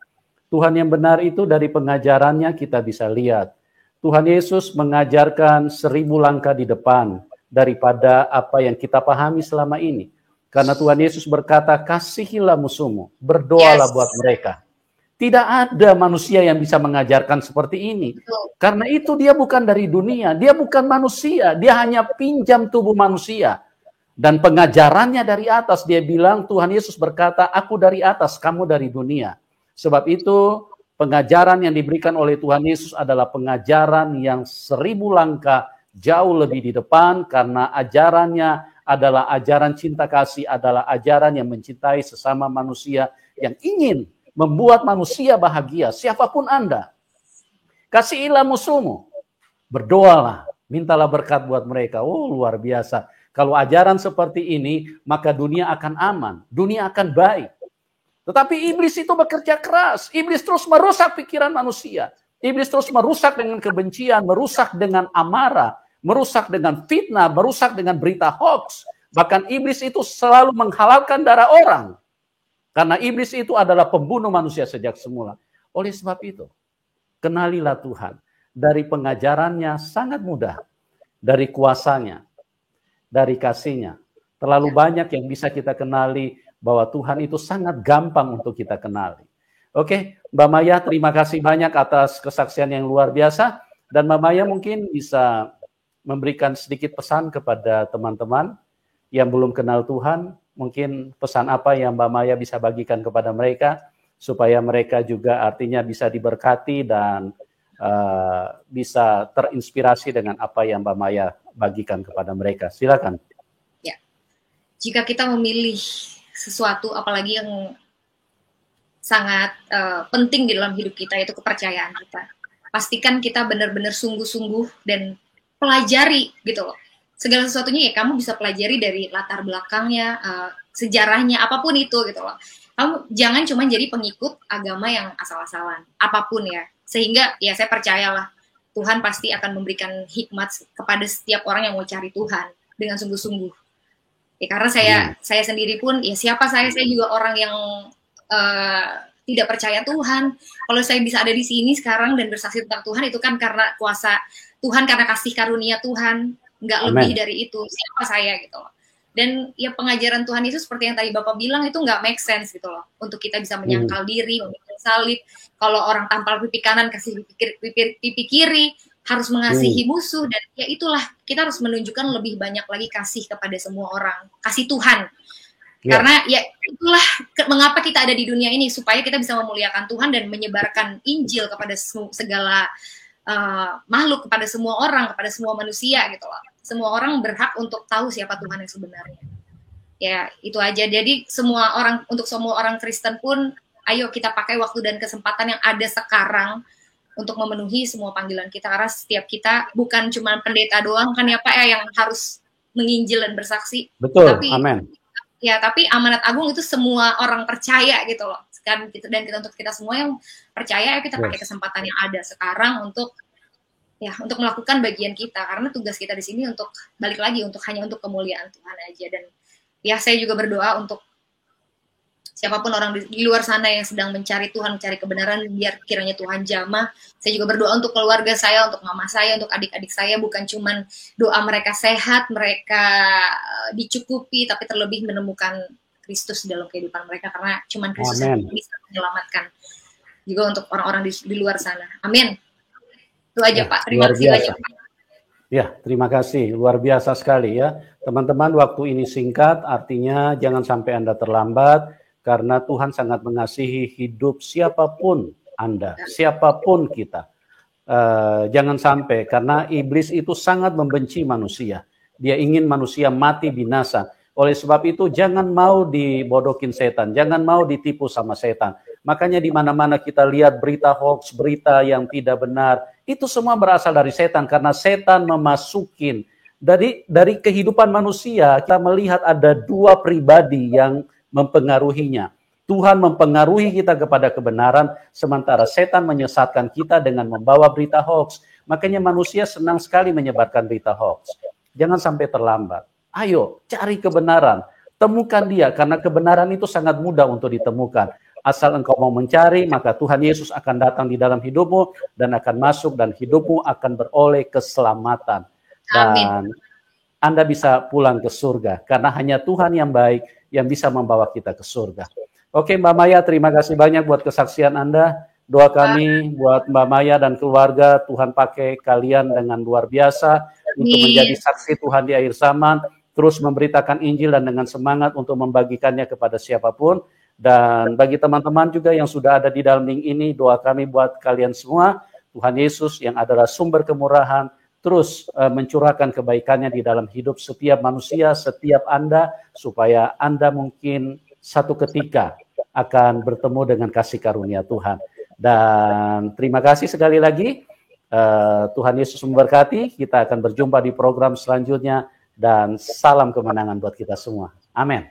Tuhan yang benar itu dari pengajarannya kita bisa lihat. Tuhan Yesus mengajarkan 1000 langkah di depan daripada apa yang kita pahami selama ini. Karena Tuhan Yesus berkata, kasihilah musuhmu, berdoalah buat mereka. Tidak ada manusia yang bisa mengajarkan seperti ini. Karena itu dia bukan dari dunia, dia bukan manusia, dia hanya pinjam tubuh manusia. Dan pengajarannya dari atas, dia bilang, Tuhan Yesus berkata, aku dari atas, kamu dari dunia. Sebab itu, pengajaran yang diberikan oleh Tuhan Yesus adalah pengajaran yang 1000 langkah jauh lebih di depan, karena ajarannya adalah ajaran cinta kasih, adalah ajaran yang mencintai sesama manusia, yang ingin membuat manusia bahagia, siapapun Anda. Kasihilah musuhmu, berdoalah, mintalah berkat buat mereka. Oh, luar biasa. Kalau ajaran seperti ini, maka dunia akan aman, dunia akan baik. Tetapi iblis itu bekerja keras. Iblis terus merusak pikiran manusia. Iblis terus merusak dengan kebencian, merusak dengan amarah, merusak dengan fitnah, merusak dengan berita hoax. Bahkan iblis itu selalu menghalalkan darah orang. Karena iblis itu adalah pembunuh manusia sejak semula. Oleh sebab itu, kenalilah Tuhan. Dari pengajarannya sangat mudah. Dari kuasanya, dari kasihnya. Terlalu banyak yang bisa kita kenali, bahwa Tuhan itu sangat gampang untuk kita kenali. Oke, Mbak Maya, terima kasih banyak atas kesaksian yang luar biasa. Dan Mbak Maya mungkin bisa memberikan sedikit pesan kepada teman-teman yang belum kenal Tuhan. Mungkin pesan apa yang Mbak Maya bisa bagikan kepada mereka, supaya mereka juga artinya bisa diberkati dan bisa terinspirasi dengan apa yang Mbak Maya bagikan kepada mereka. Silakan. Ya, jika kita memilih sesuatu, apalagi yang sangat penting di dalam hidup kita, itu kepercayaan kita. Pastikan kita benar-benar sungguh-sungguh dan pelajari gitu loh. Segala sesuatunya ya kamu bisa pelajari dari latar belakangnya, sejarahnya, apapun itu gitu loh. Kamu jangan cuma jadi pengikut agama yang asal-asalan, apapun ya. Sehingga ya saya percayalah Tuhan pasti akan memberikan hikmat kepada setiap orang yang mau cari Tuhan dengan sungguh-sungguh. Ya karena saya sendiri pun, ya siapa saya juga orang yang tidak percaya Tuhan. Kalau saya bisa ada di sini sekarang dan bersaksi tentang Tuhan, itu kan karena kuasa Tuhan, karena kasih karunia Tuhan, nggak lebih dari itu. Siapa saya gitu loh. Dan ya pengajaran Tuhan itu seperti yang tadi Bapak bilang, itu nggak make sense gitu loh. Untuk kita bisa menyangkal diri, memikul salib. Kalau orang tampal pipi kanan, kasih pipi kiri, harus mengasihi musuh, dan ya itulah kita harus menunjukkan lebih banyak lagi kasih kepada semua orang, kasih Tuhan. Karena ya itulah mengapa kita ada di dunia ini, supaya kita bisa memuliakan Tuhan dan menyebarkan Injil kepada segala makhluk, kepada semua orang, kepada semua manusia gitu loh. Semua orang berhak untuk tahu siapa Tuhan yang sebenarnya. Ya itu aja. Jadi untuk semua orang Kristen pun, ayo kita pakai waktu dan kesempatan yang ada sekarang untuk memenuhi semua panggilan kita, karena setiap kita bukan cuma pendeta doang kan ya Pak ya yang harus menginjil dan bersaksi. Betul, amin. Ya, tapi amanat agung itu semua orang percaya gitu loh. Dan kita untuk kita semua yang percaya, kita pakai kesempatan yang ada sekarang untuk ya untuk melakukan bagian kita, karena tugas kita di sini untuk balik lagi hanya untuk kemuliaan Tuhan aja. Dan ya saya juga berdoa untuk siapapun orang di luar sana yang sedang mencari Tuhan, mencari kebenaran, biar kiranya Tuhan jamah. Saya juga berdoa untuk keluarga saya, untuk mama saya, untuk adik-adik saya, bukan cuman doa mereka sehat, mereka dicukupi, tapi terlebih menemukan Kristus dalam kehidupan mereka, karena cuman Kristus yang bisa menyelamatkan juga untuk orang-orang di luar sana. Amin. Itu aja, Pak. Terima kasih banyak, Pak. Ya, terima kasih. Luar biasa sekali ya. Teman-teman, waktu ini singkat, artinya jangan sampai Anda terlambat, karena Tuhan sangat mengasihi hidup siapapun Anda, siapapun kita. Jangan sampai, karena iblis itu sangat membenci manusia. Dia ingin manusia mati binasa. Oleh sebab itu, jangan mau dibodohin setan, jangan mau ditipu sama setan. Makanya di mana-mana kita lihat berita hoax, berita yang tidak benar, itu semua berasal dari setan, karena setan memasukin dari kehidupan manusia. Kita melihat ada dua pribadi yang mempengaruhinya. Tuhan mempengaruhi kita kepada kebenaran, sementara setan menyesatkan kita dengan membawa berita hoax. Makanya manusia senang sekali menyebarkan berita hoax. Jangan sampai terlambat. Ayo, cari kebenaran. Temukan dia, karena kebenaran itu sangat mudah untuk ditemukan. Asal engkau mau mencari, maka Tuhan Yesus akan datang di dalam hidupmu dan akan masuk, dan hidupmu akan beroleh keselamatan. Dan Anda bisa pulang ke surga, karena hanya Tuhan yang baik yang bisa membawa kita ke surga. Oke, Mbak Maya, terima kasih banyak buat kesaksian Anda. Doa kami buat Mbak Maya dan keluarga, Tuhan pakai kalian dengan luar biasa untuk menjadi saksi Tuhan di akhir zaman, terus memberitakan Injil dan dengan semangat untuk membagikannya kepada siapapun. Dan bagi teman-teman juga yang sudah ada di dalam link ini, doa kami buat kalian semua, Tuhan Yesus yang adalah sumber kemurahan, terus mencurahkan kebaikannya di dalam hidup setiap manusia, setiap Anda, supaya Anda mungkin satu ketika akan bertemu dengan kasih karunia Tuhan. Dan terima kasih sekali lagi, Tuhan Yesus memberkati, kita akan berjumpa di program selanjutnya, dan salam kemenangan buat kita semua. Amin.